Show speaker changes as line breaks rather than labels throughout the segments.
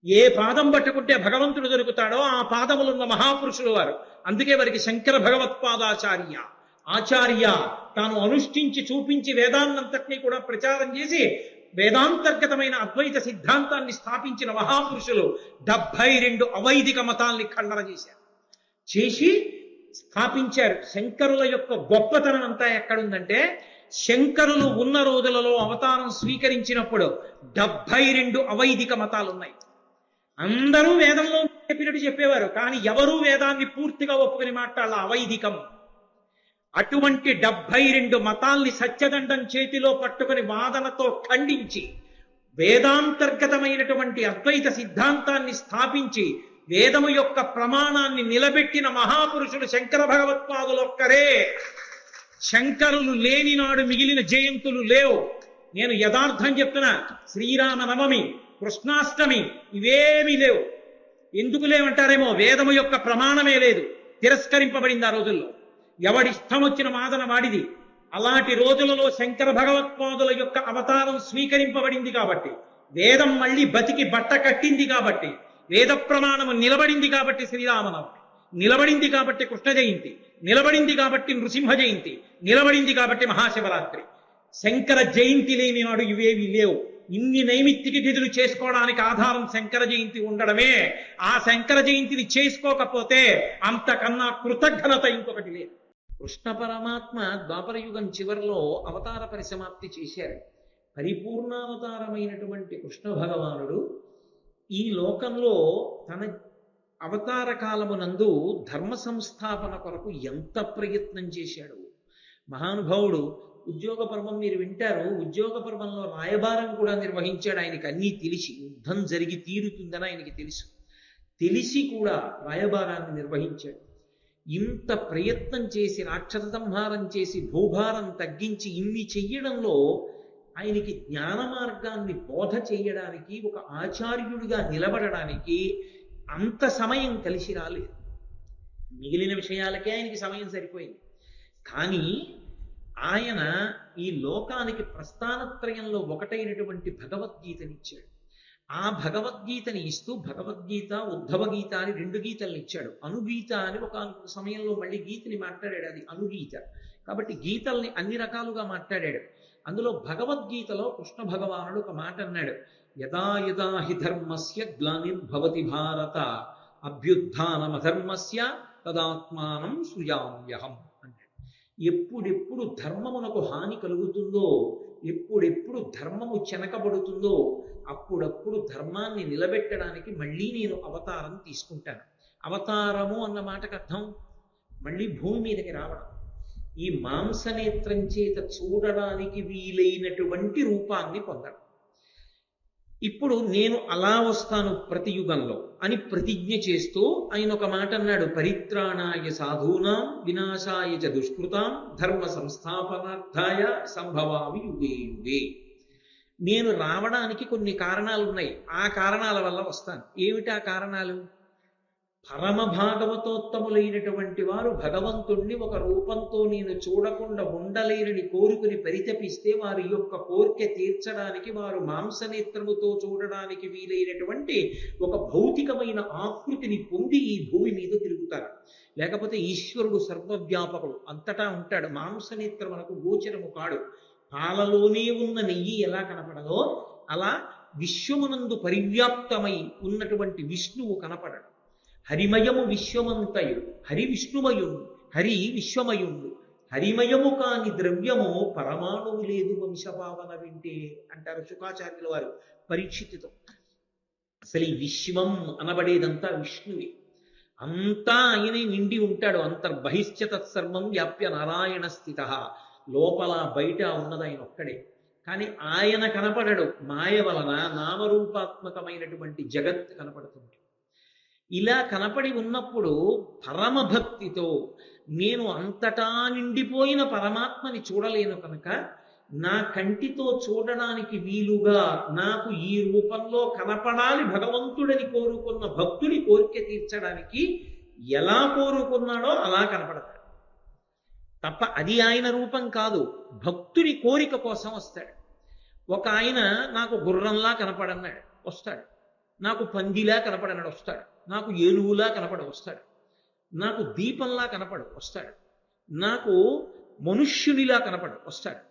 ఏ పాదం పట్టుకుంటే భగవంతుడు దొరుకుతాడో ఆ పాదములున్న మహాపురుషులు వారు. అందుకే వారికి శంకర భగవత్పాదాచార్య ఆచార్య. తాను అనుష్ఠించి చూపించి వేదాన్నంతటినీ కూడా ప్రచారం చేసి వేదాంతర్గతమైన అద్వైత సిద్ధాంతాన్ని స్థాపించిన మహాపురుషులు 72 అవైదిక మతాల్ని ఖండన చేశారు, చేసి స్థాపించారు. శంకరుల యొక్క గొప్పతనం అంతా ఎక్కడుందంటే, శంకరులు ఉన్న రోజులలో అవతారం స్వీకరించినప్పుడు 72 అవైదిక మతాలు ఉన్నాయి. అందరూ వేదంలో చెప్పినట్టు చెప్పేవారు, కానీ ఎవరూ వేదాన్ని పూర్తిగా ఒప్పుకుని మాట్లాడాల అవైదికం. అటువంటి 72 మతాల్ని సత్యదండం చేతిలో పట్టుకుని వాదనతో ఖండించి వేదాంతర్గతమైనటువంటి అద్వైత సిద్ధాంతాన్ని స్థాపించి వేదము యొక్క ప్రమాణాన్ని నిలబెట్టిన మహాపురుషుడు శంకర భగవత్పాదులొక్కరే. శంకరులు లేని నాడు మిగిలిన జయంతులు లేవు. నేను యథార్థం చెప్తున్నా. శ్రీరామ నవమి, కృష్ణాష్టమి ఇవేమీ లేవు. ఎందుకు లేవంటారేమో, వేదము యొక్క ప్రమాణమే లేదు, తిరస్కరింపబడింది ఆ రోజుల్లో. ఎవడిష్టం వచ్చిన వాదన వాడిది. అలాంటి రోజులలో శంకర భగవత్పాదుల యొక్క అవతారం స్వీకరింపబడింది కాబట్టి, వేదం మళ్ళీ బతికి బట్ట కట్టింది కాబట్టి, వేద ప్రమాణము నిలబడింది కాబట్టి శ్రీరామనవమి, నిలబడింది కాబట్టి కృష్ణ జయంతి, నిలబడింది కాబట్టి నృసింహ జయంతి, నిలబడింది కాబట్టి మహాశివరాత్రి. శంకర జయంతి లేని నాడు ఇవేవి లేవు. ఇన్ని నైమిత్తిక విధులు చేసుకోవడానికి ఆధారం శంకర జయంతి ఉండడమే. ఆ శంకర జయంతిని చేసుకోకపోతే అంతకన్నా కృతజ్ఞత ఇంకొకటి లేదు. కృష్ణ పరమాత్మ ద్వాపర యుగం చివరిలో అవతార పరిసమాప్తి చేశారు. పరిపూర్ణావతారమైనటువంటి కృష్ణ భగవానుడు ఈ లోకంలో తన అవతార కాలమునందు ధర్మ సంస్థాపన కొరకు ఎంత ప్రయత్నం చేశాడు మహానుభావుడు. ఉద్యోగ పర్వం మీరు వింటారు. ఉద్యోగ పర్వంలో రాయబారం కూడా నిర్వహించాడు. ఆయనకి అన్నీ తెలిసి, యుద్ధం జరిగి తీరుతుందని ఆయనకి తెలుసు, తెలిసి కూడా రాయబారాన్ని నిర్వహించాడు. ఇంత ప్రయత్నం చేసి రాక్షస సంహారం చేసి భూభారం తగ్గించి ఇన్ని చెయ్యడంలో ఆయనకి జ్ఞాన మార్గాన్ని బోధ చేయడానికి, ఒక ఆచార్యుడిగా నిలబడడానికి అంత సమయం కలిసి రాలేదు. మిగిలిన విషయాలకే ఆయనకి సమయం సరిపోయింది. కానీ ఆయన ఈ లోకానికి ప్రస్థానత్రయంలో ఒకటైనటువంటి భగవద్గీతనిచ్చాడు. ఆ భగవద్గీతని ఇస్తూ భగవద్గీత, ఉద్ధవ గీత అని 2 గీతల్ని ఇచ్చాడు. అనుగీత అని ఒక సమయంలో మళ్ళీ గీతని మాట్లాడాడు, అది అనుగీత. కాబట్టి గీతల్ని అన్ని రకాలుగా మాట్లాడాడు. అందులో భగవద్గీతలో కృష్ణ భగవానుడు ఒక మాట అన్నాడు, యదా యదా హి ధర్మస్య గ్లానిర్భవతి భారత అభ్యుత్థానమధర్మస్య తదాత్మానం సృజామ్యహం అన్నాడు. ఎప్పుడెప్పుడు ధర్మమునకు హాని కలుగుతుందో, ఎప్పుడెప్పుడు ధర్మము చెనకబడుతుందో అప్పుడప్పుడు ధర్మాన్ని నిలబెట్టడానికి మళ్ళీ నేను అవతారం తీసుకుంటాను. అవతారము అన్న మాటకు అర్థం మళ్ళీ భూమి మీదకి రావడం, ఈ మాంసనేత్రం చేత చూడడానికి వీలైనటువంటి రూపాన్ని పొందడం. ఇప్పుడు నేను అలా వస్తాను ప్రతి యుగంలో అని ప్రతిజ్ఞ చేస్తూ ఆయన ఒక మాట అన్నాడు, పరిత్రాణాయ సాధూనాం వినాశాయ చ దుష్కృతాం ధర్మ సంస్థాపనార్థాయ సంభవామి యుగే యుగే. నేను రావడానికి కొన్ని కారణాలు ఉన్నాయి, ఆ కారణాల వల్ల వస్తాను. ఏమిటా కారణాలు? పరమ భాగవతోత్తములైనటువంటి వారు భగవంతుణ్ణి ఒక రూపంతో నేను చూడకుండా ఉండలేరని కోరుకుని పరితపిస్తే వారి యొక్క కోరిక తీర్చడానికి వారు మాంసనేత్రముతో చూడడానికి వీలైనటువంటి ఒక భౌతికమైన ఆకృతిని పొంది ఈ భూమి మీద తిరుగుతారు. లేకపోతే ఈశ్వరుడు సర్వవ్యాపకుడు, అంతటా ఉంటాడు. మాంసనేత్రమునకు గోచరము కాడు. పాలలోనే ఉన్న నెయ్యి ఎలా కనపడదో అలా విశ్వమునందు పరివ్యాప్తమై ఉన్నటువంటి విష్ణువు కనపడడు. హరిమయము విశ్వమంతయు, హరి విష్ణుమయుండు, హరి విశ్వమయుండు, హరిమయము కాని ద్రవ్యము పరమాణువు లేదు వంశపావన వింటే అంటారు శుకాచార్యుల వారు పరీక్షితుతో. అసలు ఈ విశ్వం అనబడేదంతా విష్ణువే, అంతా ఆయనే నిండి ఉంటాడు. అంతర్బహిశ్చ తత్సర్వం వ్యాప్య నారాయణ స్థిత. లోపల బయట ఉన్నది ఆయన ఒక్కడే. కానీ ఆయన కనపడడు, మాయ వలన నామరూపాత్మకమైనటువంటి జగత్ కనపడుతుంది. ఇలా కనపడి ఉన్నప్పుడు పరమభక్తితో నేను అంతటా నిండిపోయిన పరమాత్మని చూడలేను కనుక నా కంటితో చూడడానికి వీలుగా నాకు ఈ రూపంలో కనపడాలి భగవంతుడని కోరుకున్న భక్తుడి కోరిక తీర్చడానికి ఎలా కోరుకున్నాడో అలా కనపడతాడు తప్ప అది ఆయన రూపం కాదు. భక్తుడి కోరిక కోసం వస్తాడు. ఒక ఆయన నాకు గుర్రంలా కనపడన్నాడు, వస్తాడు. నాకు పందిలా కనపడనడు వస్తాడు, నాకు ఏనుగులా కనపడ వస్తాడు, నాకు దీపంలా కనపడ వస్తాడు, నాకు మనుష్యునిలా కనపడ వస్తాడు.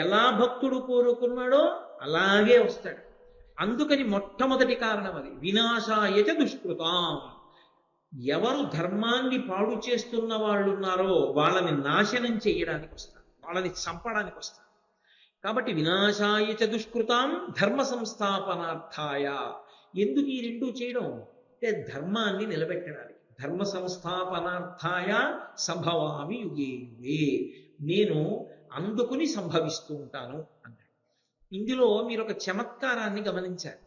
ఎలా భక్తుడు కోరుకున్నాడో అలాగే వస్తాడు. అందుకని మొట్టమొదటి కారణం అది, వినాశాయచ దుష్కృతాం. ఎవరు ధర్మాన్ని పాడు చేస్తున్న వాళ్ళు ఉన్నారో వాళ్ళని నాశనం చేయడానికి వస్తారు, వాళ్ళని చంపడానికి వస్తారు. కాబట్టి వినాశాయచ దుష్కృతాం ధర్మ సంస్థాపనార్థాయ. ఎందుకు ఈ రెండు చేయడం అంటే ధర్మాన్ని నిలబెట్టడానికి. ధర్మ సంస్థాపనార్థాయ సంభవామి యుగే యుగే, నేను అందుకుని సంభవిస్తూ ఉంటాను అన్నాడు. ఇందులో మీరు ఒక చమత్కారాన్ని గమనించారు.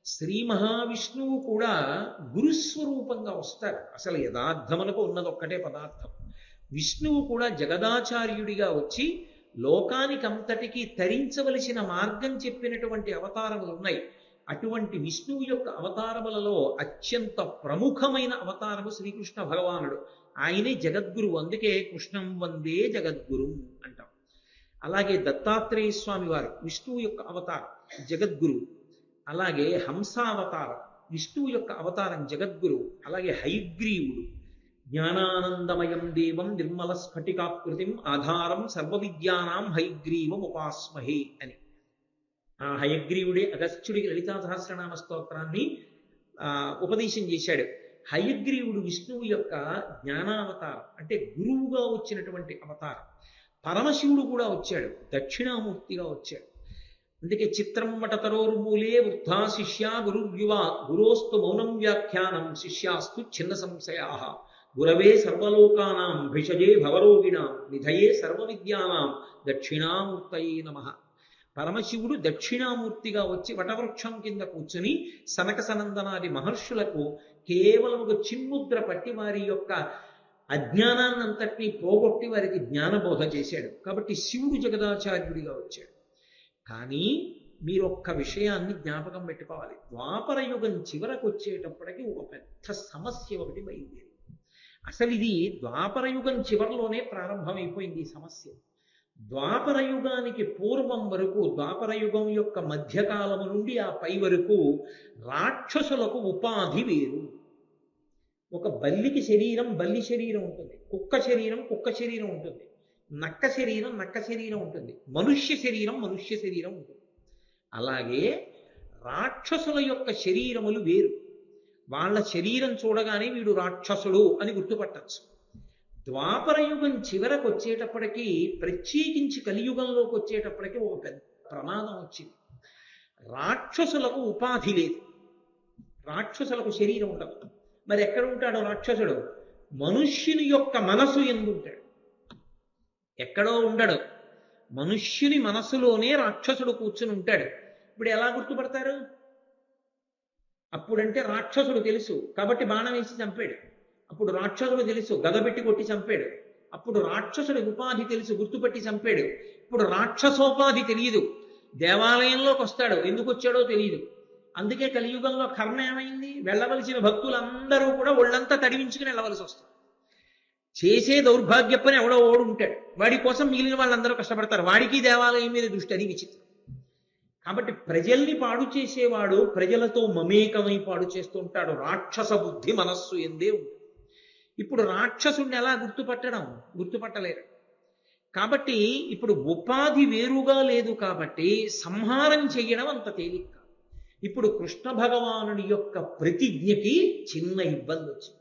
శ్రీ మహావిష్ణువు కూడా గురుస్వరూపంగా వస్తారు. అసలు యథార్థమునకు ఉన్నది ఒక్కటే పదార్థం. విష్ణువు కూడా జగదాచార్యుడిగా వచ్చి లోకానికంతటికీ తరించవలసిన మార్గం చెప్పినటువంటి అవతారములు ఉన్నాయి. అటువంటి విష్ణువు యొక్క అవతారములలో అత్యంత ప్రముఖమైన అవతారము శ్రీకృష్ణ భగవానుడు. ఆయనే జగద్గురువు. అందుకే కృష్ణం వందే జగద్గురు అంటాం. అలాగే దత్తాత్రేయ స్వామి వారు విష్ణువు యొక్క అవతారం, జగద్గురు. అలాగే హంసావతారం విష్ణువు యొక్క అవతారం, జగద్గురు. అలాగే హయగ్రీవుడు జ్ఞానానందమయం దేవం నిర్మల స్ఫటికాకృతిం ఆధారం సర్వ విద్యానాం హయగ్రీవం ఉపాస్మహే అని. ఆ హయగ్రీవుడే అగస్త్యుడికి లలితా సహస్రనామ స్తోత్రాన్ని ఉపదేశం చేశాడు. హయగ్రీవుడు విష్ణువు యొక్క జ్ఞానావతారం, అంటే గురువుగా వచ్చినటువంటి అవతారం. పరమశివుడు కూడా వచ్చాడు, దక్షిణామూర్తిగా వచ్చాడు. అందుకే చిత్రం వటతరోర్మూలే వృద్ధా శిష్యా గురుర్యువా గురోస్తు మౌనం వ్యాఖ్యానం శిష్యాస్తు చిన్న సంశయా గురవే సర్వలోకానాం భిషజే భవరోగిణాం నిధయే సర్వ విద్యానాం దక్షిణామూర్తయే నమః. పరమశివుడు దక్షిణామూర్తిగా వచ్చి వటవృక్షం కింద కూర్చుని సనక సనందనాది మహర్షులకు కేవలం ఒక చిన్ముద్ర పట్టి వారి యొక్క అజ్ఞానాన్నంతటినీ పోగొట్టి వారికి జ్ఞానబోధ చేశాడు. కాబట్టి శివుడు జగదాచార్యుడిగా వచ్చాడు. కానీ మీరు ఒక్క విషయాన్ని జ్ఞాపకం పెట్టుకోవాలి. ద్వాపర యుగం చివరకు వచ్చేటప్పటికి ఒక పెద్ద సమస్య ఒకటి బయలుదేరి. అసలు ఇది ద్వాపర యుగం చివరిలోనే ప్రారంభమైపోయింది ఈ సమస్య. ద్వాపర యుగానికి పూర్వం వరకు, ద్వాపర యుగం యొక్క మధ్యకాలము నుండి ఆ పై వరకు రాక్షసులకు ఉపాధి వేరు. ఒక బల్లికి శరీరం బల్లి శరీరం ఉంటుంది, కుక్క శరీరం కుక్క శరీరం ఉంటుంది, నక్క శరీరం నక్క శరీరం ఉంటుంది, మనుష్య శరీరం మనుష్య శరీరం ఉంటుంది. అలాగే రాక్షసుల యొక్క శరీరములు వేరు. వాళ్ళ శరీరం చూడగానే వీడు రాక్షసుడు అని గుర్తుపట్టచ్చు. ద్వాపర యుగం చివరకు వచ్చేటప్పటికీ, ప్రత్యేకించి కలియుగంలోకి వచ్చేటప్పటికీ ఒక పెద్ద ప్రమాదం వచ్చింది. రాక్షసులకు ఉపాధి లేదు, రాక్షసులకు శరీరం ఉండదు. మరి ఎక్కడ ఉంటాడు రాక్షసుడు? మనుష్యుని యొక్క మనసు ఎందుంటాడు, ఎక్కడో ఉండడు. మనుష్యుని మనసులోనే రాక్షసుడు కూర్చుని ఉంటాడు. ఇప్పుడు ఎలా గుర్తుపడతారు? అప్పుడంటే రాక్షసుడు తెలుసు కాబట్టి బాణం వేసి చంపాడు. అప్పుడు రాక్షసుడు తెలుసు, గద పెట్టి కొట్టి చంపాడు. అప్పుడు రాక్షసుడి ఉపాధి తెలుసు, గుర్తుపట్టి చంపాడు. ఇప్పుడు రాక్షసోపాధి తెలియదు, దేవాలయంలోకి వస్తాడు, ఎందుకు వచ్చాడో తెలియదు. అందుకే కలియుగంలో కర్ణ ఏమైంది? వెళ్ళవలసిన భక్తులందరూ కూడా ఒళ్ళంతా తడివించుకుని వెళ్ళవలసి వస్తుంది. చేసే దౌర్భాగ్య పని ఎవడో ఓడు ఉంటాడు, వాడి కోసం మిగిలిన వాళ్ళందరూ కష్టపడతారు. వాడికి దేవాలయం మీద దృష్టి, అది విచిత్రం. కాబట్టి ప్రజల్ని పాడు చేసేవాడు ప్రజలతో మమేకమై పాడు చేస్తూ ఉంటాడు. రాక్షస బుద్ధి మనస్సు ఎందే ఉంటుంది. ఇప్పుడు రాక్షసుడిని ఎలా గుర్తుపట్టలేరు. కాబట్టి ఇప్పుడు ఉపాధి వేరుగా లేదు కాబట్టి సంహారం చెయ్యడం అంత తేలిక. ఇప్పుడు కృష్ణ భగవానుడి యొక్క ప్రతిజ్ఞకి చిన్న ఇబ్బంది వచ్చింది.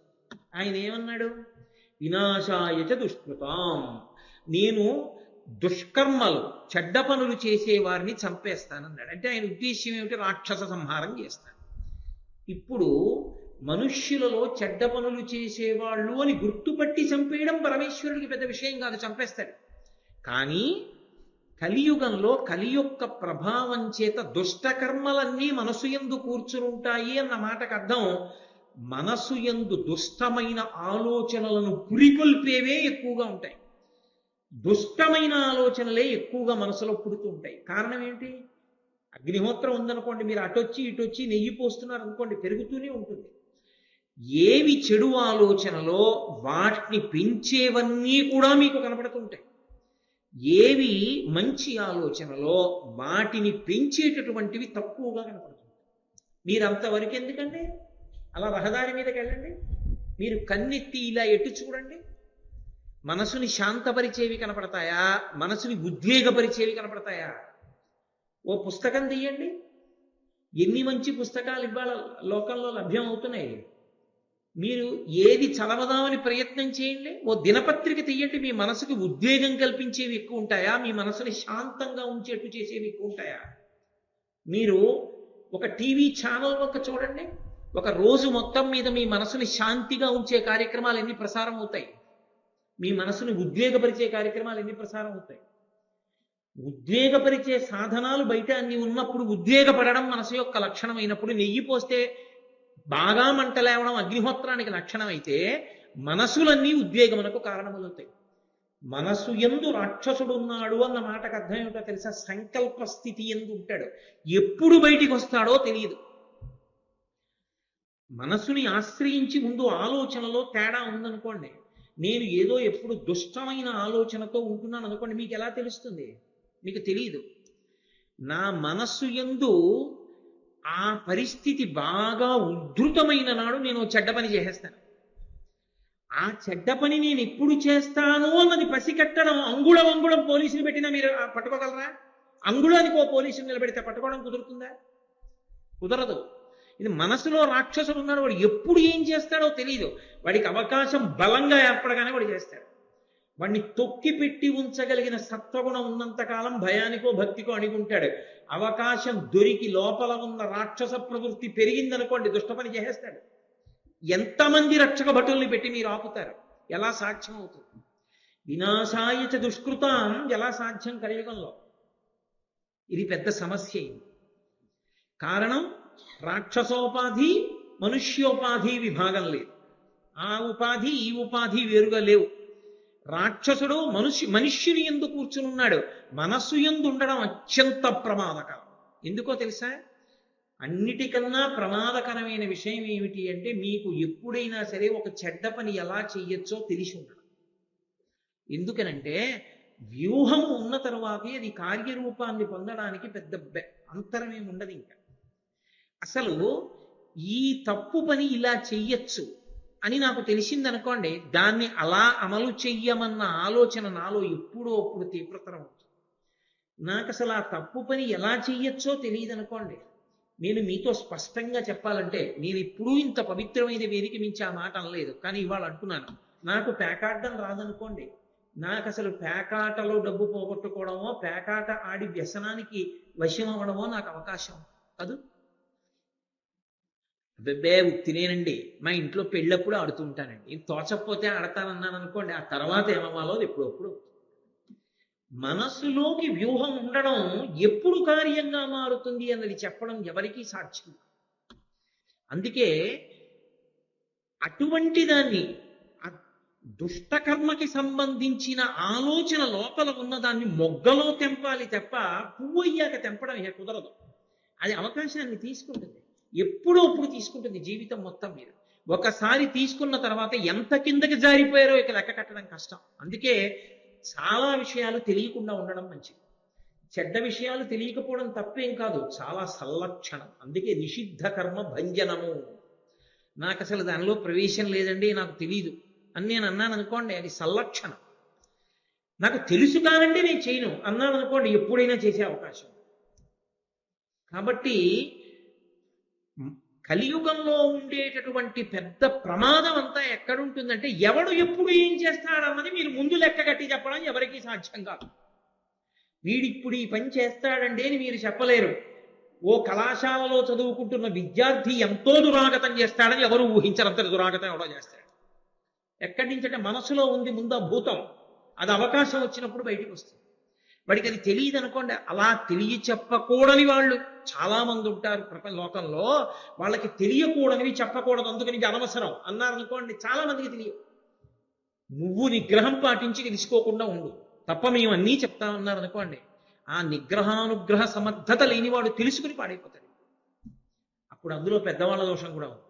ఆయన ఏమన్నాడు? వినాశాయచ దుష్కృతాం, నేను దుష్కర్మలు చెడ్డ పనులు చేసేవారిని చంపేస్తానన్నాడు. అంటే ఆయన ఉద్దేశ్యం ఏమిటి? రాక్షస సంహారం చేస్తాను. ఇప్పుడు మనుష్యులలో చెడ్డ పనులు చేసేవాళ్ళు అని గుర్తుపట్టి చంపేయడం పరమేశ్వరుడికి పెద్ద విషయం కాదు, చంపేస్తాడు. కానీ కలియుగంలో కలి యొక్క ప్రభావం చేత దుష్టకర్మలన్నీ మనసు యందు కూర్చునుంటాయి అన్న మాటకు అర్థం, మనసు యందు దుష్టమైన ఆలోచనలను పురికొల్పేవే ఎక్కువగా ఉంటాయి. దుష్టమైన ఆలోచనలే ఎక్కువగా మనసులో పుడుతూ ఉంటాయి. కారణం ఏంటి? అగ్నిహోత్రం ఉందనుకోండి, మీరు అటొచ్చి ఇటొచ్చి నెయ్యి పోస్తున్నారు అనుకోండి, పెరుగుతూనే ఉంటుంది. ఏవి చెడు ఆలోచనలో వాటిని పెంచేవన్నీ కూడా మీకు కనపడుతుంటాయి. ఏవి మంచి ఆలోచనలో వాటిని పెంచేటటువంటివి తక్కువగా కనపడుతుంది. మీరు అంతవరకు ఎందుకండి? అలా రహదారి మీదకి వెళ్ళండి, మీరు కన్నెత్తి ఇలా ఎట్టు చూడండి. మనసుని శాంతపరిచేవి కనపడతాయా? మనసుని ఉద్వేగపరిచేవి కనపడతాయా? ఓ పుస్తకం తీయండి. ఎన్ని మంచి పుస్తకాలు ఇవాళ లోకంలో లభ్యం అవుతున్నాయి. మీరు ఏది చదవదామని ప్రయత్నం చేయండి. ఓ దినపత్రిక తీయండి. మీ మనసుకి ఉద్వేగం కల్పించేవి ఎక్కువ ఉంటాయా? మీ మనసుని శాంతంగా ఉంచేట్టు చేసేవి ఎక్కువ ఉంటాయా? మీరు ఒక టీవీ ఛానల్ ఒక చూడండి. ఒక రోజు మొత్తం మీద మీ మనసుని శాంతిగా ఉంచే కార్యక్రమాలు ఎన్ని ప్రసారం అవుతాయి? మీ మనసుని ఉద్వేగపరిచే కార్యక్రమాలు ఎన్ని ప్రసారం అవుతాయి? ఉద్వేగపరిచే సాధనాలు బయట అన్ని ఉన్నప్పుడు, ఉద్వేగపడడం మనసు యొక్క లక్షణం అయినప్పుడు, నెయ్యి పోస్తే బాగా మంట లేవడం అగ్నిహోత్రానికి లక్షణం అయితే, మనసులన్నీ ఉద్వేగమునకు కారణములవుతాయి. మనసు యందు రాక్షసుడు ఉన్నాడు అన్న మాటకు అర్థం ఏమిటో తెలుసా? సంకల్ప స్థితి ఎందు ఉంటాడు. ఎప్పుడు బయటికి వస్తాడో తెలియదు. మనసుని ఆశ్రయించి ముందు ఆలోచనలో తేడా ఉందనుకోండి, నేను ఏదో ఎప్పుడు దుష్టమైన ఆలోచనతో ఉంటున్నాను అనుకోండి, మీకు ఎలా తెలుస్తుంది? మీకు తెలియదు. నా మనస్సు యందు ఆ పరిస్థితి బాగా ఉద్ధృతమైన నాడు నేను చెడ్డ పని చేసేస్తాను. ఆ చెడ్డ పని నేను ఎప్పుడు చేస్తాను అన్నది పసికట్టడం, అంగుళం పోలీసులు పెట్టినా మీరు పట్టుకోగలరా? అంగుళానికి ఓ పోలీసులు నిలబెడితే పట్టుకోవడం కుదురుతుందా? కుదరదు. ఇది మనసులో రాక్షసుడు ఉన్నాడు. వాడు ఎప్పుడు ఏం చేస్తాడో తెలియదు. వాడికి అవకాశం బలంగా ఏర్పడగానే వాడు చేస్తాడు. వాడిని తొక్కి పెట్టి ఉంచగలిగిన సత్వగుణం ఉన్నంతకాలం భయానికో భక్తికో అణిగుంటాడు. అవకాశం దొరికి లోపల ఉన్న రాక్షస ప్రవృత్తి పెరిగిందనుకోండి, దుష్ట పని చేసేస్తాడు. ఎంతమంది రక్షక భటుల్ని పెట్టి మీరు ఆపుతారు? ఎలా సాధ్యం అవుతుంది? వినాశాయచ దుష్కృతాం ఎలా సాధ్యం కలియుగంలో? ఇది పెద్ద సమస్య. కారణం రాక్షసోపాధి, మనుష్యోపాధి విభాగం లేదు. ఆ ఉపాధి ఈ ఉపాధి వేరుగా లేవు. రాక్షసుడు మనుష్యుని ఎందు కూర్చునున్నాడు. మనస్సు ఎందు ఉండడం అత్యంత ప్రమాదకరం. ఎందుకో తెలుసా? అన్నిటికన్నా ప్రమాదకరమైన విషయం ఏమిటి అంటే, మీకు ఎప్పుడైనా సరే ఒక చెడ్డ పని ఎలా చెయ్యొచ్చో తెలిసి ఉండడం. ఎందుకనంటే వ్యూహం ఉన్న తర్వాతే అది కార్యరూపాన్ని పొందడానికి పెద్ద అంతరమేమి ఉండదు. ఇంకా అసలు ఈ తప్పు పని ఇలా చెయ్యొచ్చు అని నాకు తెలిసిందనుకోండి, దాన్ని అలా అమలు చెయ్యమన్న ఆలోచన నాలో ఎప్పుడో అప్పుడు తీవ్రతరం అవుతుంది. నాకు అసలు ఆ తప్పు పని ఎలా చెయ్యొచ్చో తెలియదు అనుకోండి, నేను మీతో స్పష్టంగా చెప్పాలంటే, నేను ఎప్పుడూ ఇంత పవిత్రమైన వేదిక మించి ఆ మాట అనలేదు, కానీ ఇవాళ అంటున్నాను. నాకు పేకాడడం రాదనుకోండి, నాకు అసలు పేకాటలో డబ్బు పోగొట్టుకోవడమో, పేకాట ఆడి వ్యసనానికి వశం అవ్వడమో నాకు అవకాశం కాదు. అబ్బే ఉత్తినేనండి, మా ఇంట్లో పెళ్ళప్పుడు ఆడుతూ ఉంటానండి, తోచకపోతే ఆడతానన్నాను అనుకోండి, ఆ తర్వాత ఏమవ్వాలో ఎప్పుడప్పుడు. మనసులోకి వ్యూహం ఉండడం ఎప్పుడు కార్యంగా మారుతుంది అన్నది చెప్పడం ఎవరికీ సాధ్యం. అందుకే అటువంటి దాన్ని, దుష్టకర్మకి సంబంధించిన ఆలోచన లోపల ఉన్నదాన్ని మొగ్గలో తెంపాలి తప్ప పువ్వు అయ్యాక తెంపడం ఇక కుదరదు. అది అవకాశాన్ని తీసుకుంటుంది, ఎప్పుడో అప్పుడు తీసుకుంటుంది జీవితం మొత్తం మీద. ఒకసారి తీసుకున్న తర్వాత ఎంత కిందకి జారిపోయారో ఇక లెక్క కట్టడం కష్టం. అందుకే చాలా విషయాలు తెలియకుండా ఉండడం మంచిది. చెడ్డ విషయాలు తెలియకపోవడం తప్పేం కాదు, చాలా సల్లక్షణం. అందుకే నిషిద్ధ కర్మ భంజనము. నాకు అసలు దానిలో ప్రవేశం లేదండి, నాకు తెలియదు అని నేను అన్నాను అనుకోండి, అది సల్లక్షణం. నాకు తెలుసు కానండి నేను చేయను అన్నాను అనుకోండి, ఎప్పుడైనా చేసే అవకాశం. కాబట్టి కలియుగంలో ఉండేటటువంటి పెద్ద ప్రమాదం అంతా ఎక్కడుంటుందంటే, ఎవడు ఎప్పుడు ఏం చేస్తాడన్నది మీరు ముందు లెక్క కట్టి చెప్పడం ఎవరికీ సాధ్యం కాదు. వీడిప్పుడు ఈ పని చేస్తాడండి అని మీరు చెప్పలేరు. ఓ కళాశాలలో చదువుకుంటున్న విద్యార్థి ఎంతో దురాగతం చేస్తాడని ఎవరు ఊహించరంత దురాగతం ఎవడో చేస్తాడు. ఎక్కడి నుంచి అంటే మనసులో ఉంది ముందు ఆ భూతం, అది అవకాశం వచ్చినప్పుడు బయటికి వస్తుంది. వాడికి అది తెలియదు అనుకోండి. అలా తెలియ చెప్పకూడని వాళ్ళు చాలా మంది ఉంటారు లోకంలో. వాళ్ళకి తెలియకూడనివి చెప్పకూడదు, అందుకని ఇది అనవసరం అన్నారనుకోండి, చాలా మందికి తెలియదు. నువ్వు నిగ్రహం పాటించి తెలుసుకోకుండా ఉండు తప్ప మేము అన్నీ చెప్తామన్నారు అనుకోండి, ఆ నిగ్రహానుగ్రహ సమర్థత లేనివాడు తెలుసుకుని పాడైపోతాడు. అప్పుడు అందులో పెద్దవాళ్ళ దోషం కూడా ఉంది,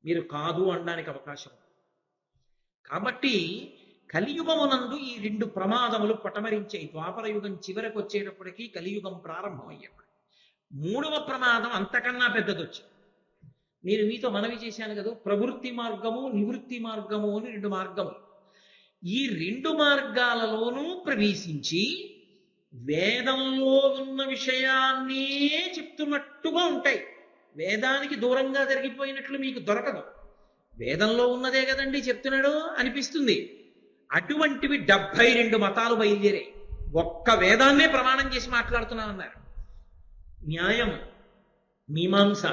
మీరు కాదు అనడానికి అవకాశం. కాబట్టి కలియుగమునందు ఈ రెండు ప్రమాదములు పటమరించాయి. ద్వాపర యుగం చివరకు వచ్చేటప్పటికీ కలియుగం ప్రారంభమయ్యేప్పుడు మూడవ ప్రమాదం అంతకన్నా పెద్దదొచ్చు. నేను మీతో మనవి చేశాను కదా, ప్రవృత్తి మార్గము నివృత్తి మార్గము అని రెండు మార్గములు. ఈ రెండు మార్గాలలోనూ ప్రవేశించి వేదంలో ఉన్న విషయాన్నే చెప్తున్నట్టుగా ఉంటాయి. వేదానికి దూరంగా జరిగిపోయినట్లు మీకు దొరకదు. వేదంలో ఉన్నదే కదండి చెప్తున్నాడు అనిపిస్తుంది. అటువంటివి 72 మతాలు బయలుదేరాయి. ఒక్క వేదాన్నే ప్రమాణం చేసి మాట్లాడుతున్నామన్నారు. న్యాయం, మీమాంస,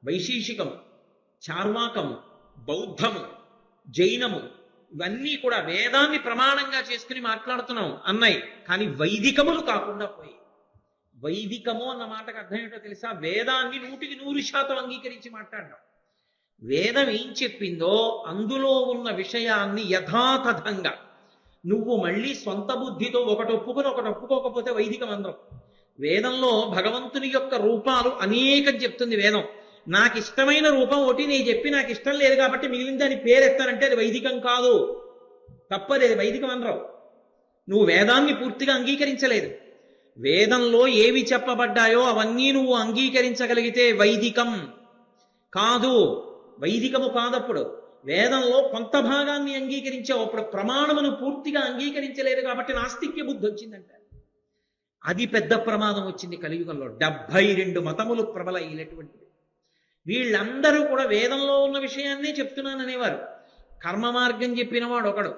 వైశేషికం, చార్వాకము, బౌద్ధము, జైనము, ఇవన్నీ కూడా వేదాన్ని ప్రమాణంగా చేసుకుని మాట్లాడుతున్నాం అన్నాయి. కానీ వైదికములు కాకుండా పోయి. వైదికము అన్న మాటకు అర్థం ఏంటో తెలుసా? వేదాన్ని 100% అంగీకరించి మాట్లాడడం. వేదం ఏం చెప్పిందో అందులో ఉన్న విషయాన్ని యథాతథంగా నువ్వు మళ్ళీ సొంత బుద్ధితో ఒకటి ఒప్పుకొని ఒకటి ఒప్పుకోకపోతే వైదికం అందరం. వేదంలో భగవంతుని యొక్క రూపాలు అనేకం చెప్తుంది వేదం. నాకు ఇష్టమైన రూపం ఒకటి నేను చెప్పి నాకు ఇష్టం లేదు కాబట్టి మిగిలిన దాని పేరు ఎత్తానంటే అది వైదికం కాదు, తప్పది, అది వైదికం అనరు. నువ్వు వేదాన్ని పూర్తిగా అంగీకరించలేదు. వేదంలో ఏవి చెప్పబడ్డాయో అవన్నీ నువ్వు అంగీకరించగలిగితే వైదికం కాదు, వైదికము కాదప్పుడు. వేదంలో కొంత భాగాన్ని అంగీకరించావు, అప్పుడు ప్రమాణమును పూర్తిగా అంగీకరించలేదు కాబట్టి నాస్తిక్య బుద్ధి వచ్చిందంట. అది పెద్ద ప్రమాదం వచ్చింది కలియుగంలో. 72 మతములు ప్రబలైనటువంటివి. వీళ్ళందరూ కూడా వేదంలో ఉన్న విషయాన్నే చెప్తున్నాననేవారు. కర్మ మార్గం చెప్పినవాడు ఒకడు,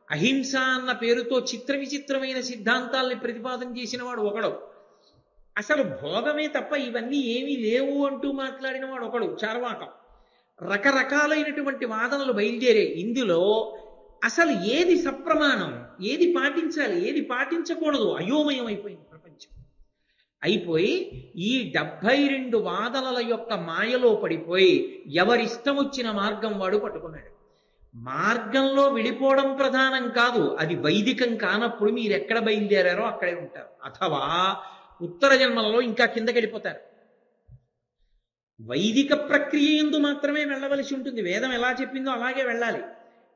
అహింస అన్న పేరుతో చిత్ర విచిత్రమైన సిద్ధాంతాల్ని ప్రతిపాదన చేసిన వాడు ఒకడు, అసలు భోగమే తప్ప ఇవన్నీ ఏమీ లేవు అంటూ మాట్లాడిన వాడు ఒకడు, చార్వాకం. రకరకాలైనటువంటి వాదనలు బయలుదేరే. ఇందులో అసలు ఏది సప్రమాణం, ఏది పాటించాలి, ఏది పాటించకూడదు అయోమయం అయిపోయింది ప్రపంచం. అయిపోయి ఈ 72 వాదనల యొక్క మాయలో పడిపోయి ఎవరిష్టం వచ్చిన మార్గం వాడు పట్టుకున్నాడు. మార్గంలో విడిపోవడం ప్రధానం కాదు, అది వైదికం కానప్పుడు మీరు ఎక్కడ బయలుదేరారో అక్కడే ఉంటారు. అథవా ఉత్తర జన్మలలో ఇంకా కిందకి వెళ్ళిపోతారు. వైదిక ప్రక్రియ యందు మాత్రమే వెళ్ళవలసి ఉంటుంది. వేదం ఎలా చెప్పిందో అలాగే వెళ్ళాలి.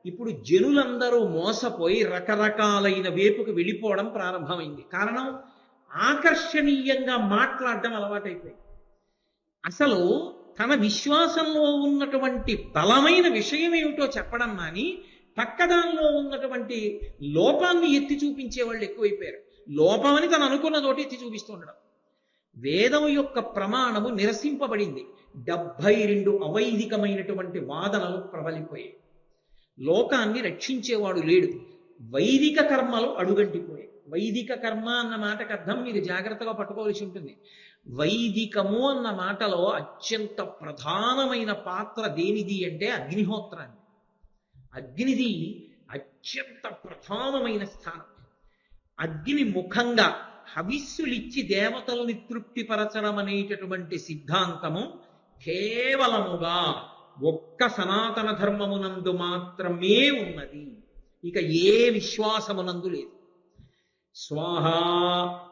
ఇప్పుడు జనులందరూ మోసపోయి రకరకాలైన వేపుకు వెళ్ళిపోవడం ప్రారంభమైంది. కారణం, ఆకర్షణీయంగా మాట్లాడడం అలవాటైపోయింది. అసలు తన విశ్వాసంలో ఉన్నటువంటి బలమైన విషయం ఏమిటో చెప్పడం మాని పక్కదానిలో ఉన్నటువంటి లోపాన్ని ఎత్తి చూపించే వాళ్ళు ఎక్కువైపోయారు. లోపమని తను అనుకున్నదోటి ఎత్తి చూపిస్తూ ఉండడం. వేదం యొక్క ప్రమాణము నిరసింపబడింది. 72 అవైదికమైనటువంటి వాదనలు ప్రబలిపోయాయి. లోకాన్ని రక్షించేవాడు లేడు. వైదిక కర్మలు అడుగంటిపోయాయి. వైదిక కర్మ అన్న మాటకు అర్థం మీరు జాగ్రత్తగా పట్టుకోవాల్సి ఉంటుంది. వైదికము అన్న మాటలో అత్యంత ప్రధానమైన పాత్ర దేనిది అంటే అగ్నిహోత్రాన్ని. అగ్నిది అత్యంత ప్రధానమైన స్థానం. అగ్ని ముఖంగా హవిస్సులిచ్చి దేవతల్ని తృప్తిపరచడం అనేటటువంటి సిద్ధాంతము కేవలముగా ఒక్క సనాతన ధర్మమునందు మాత్రమే ఉన్నది. ఇక ఏ విశ్వాసమునందు లేదు. స్వాహ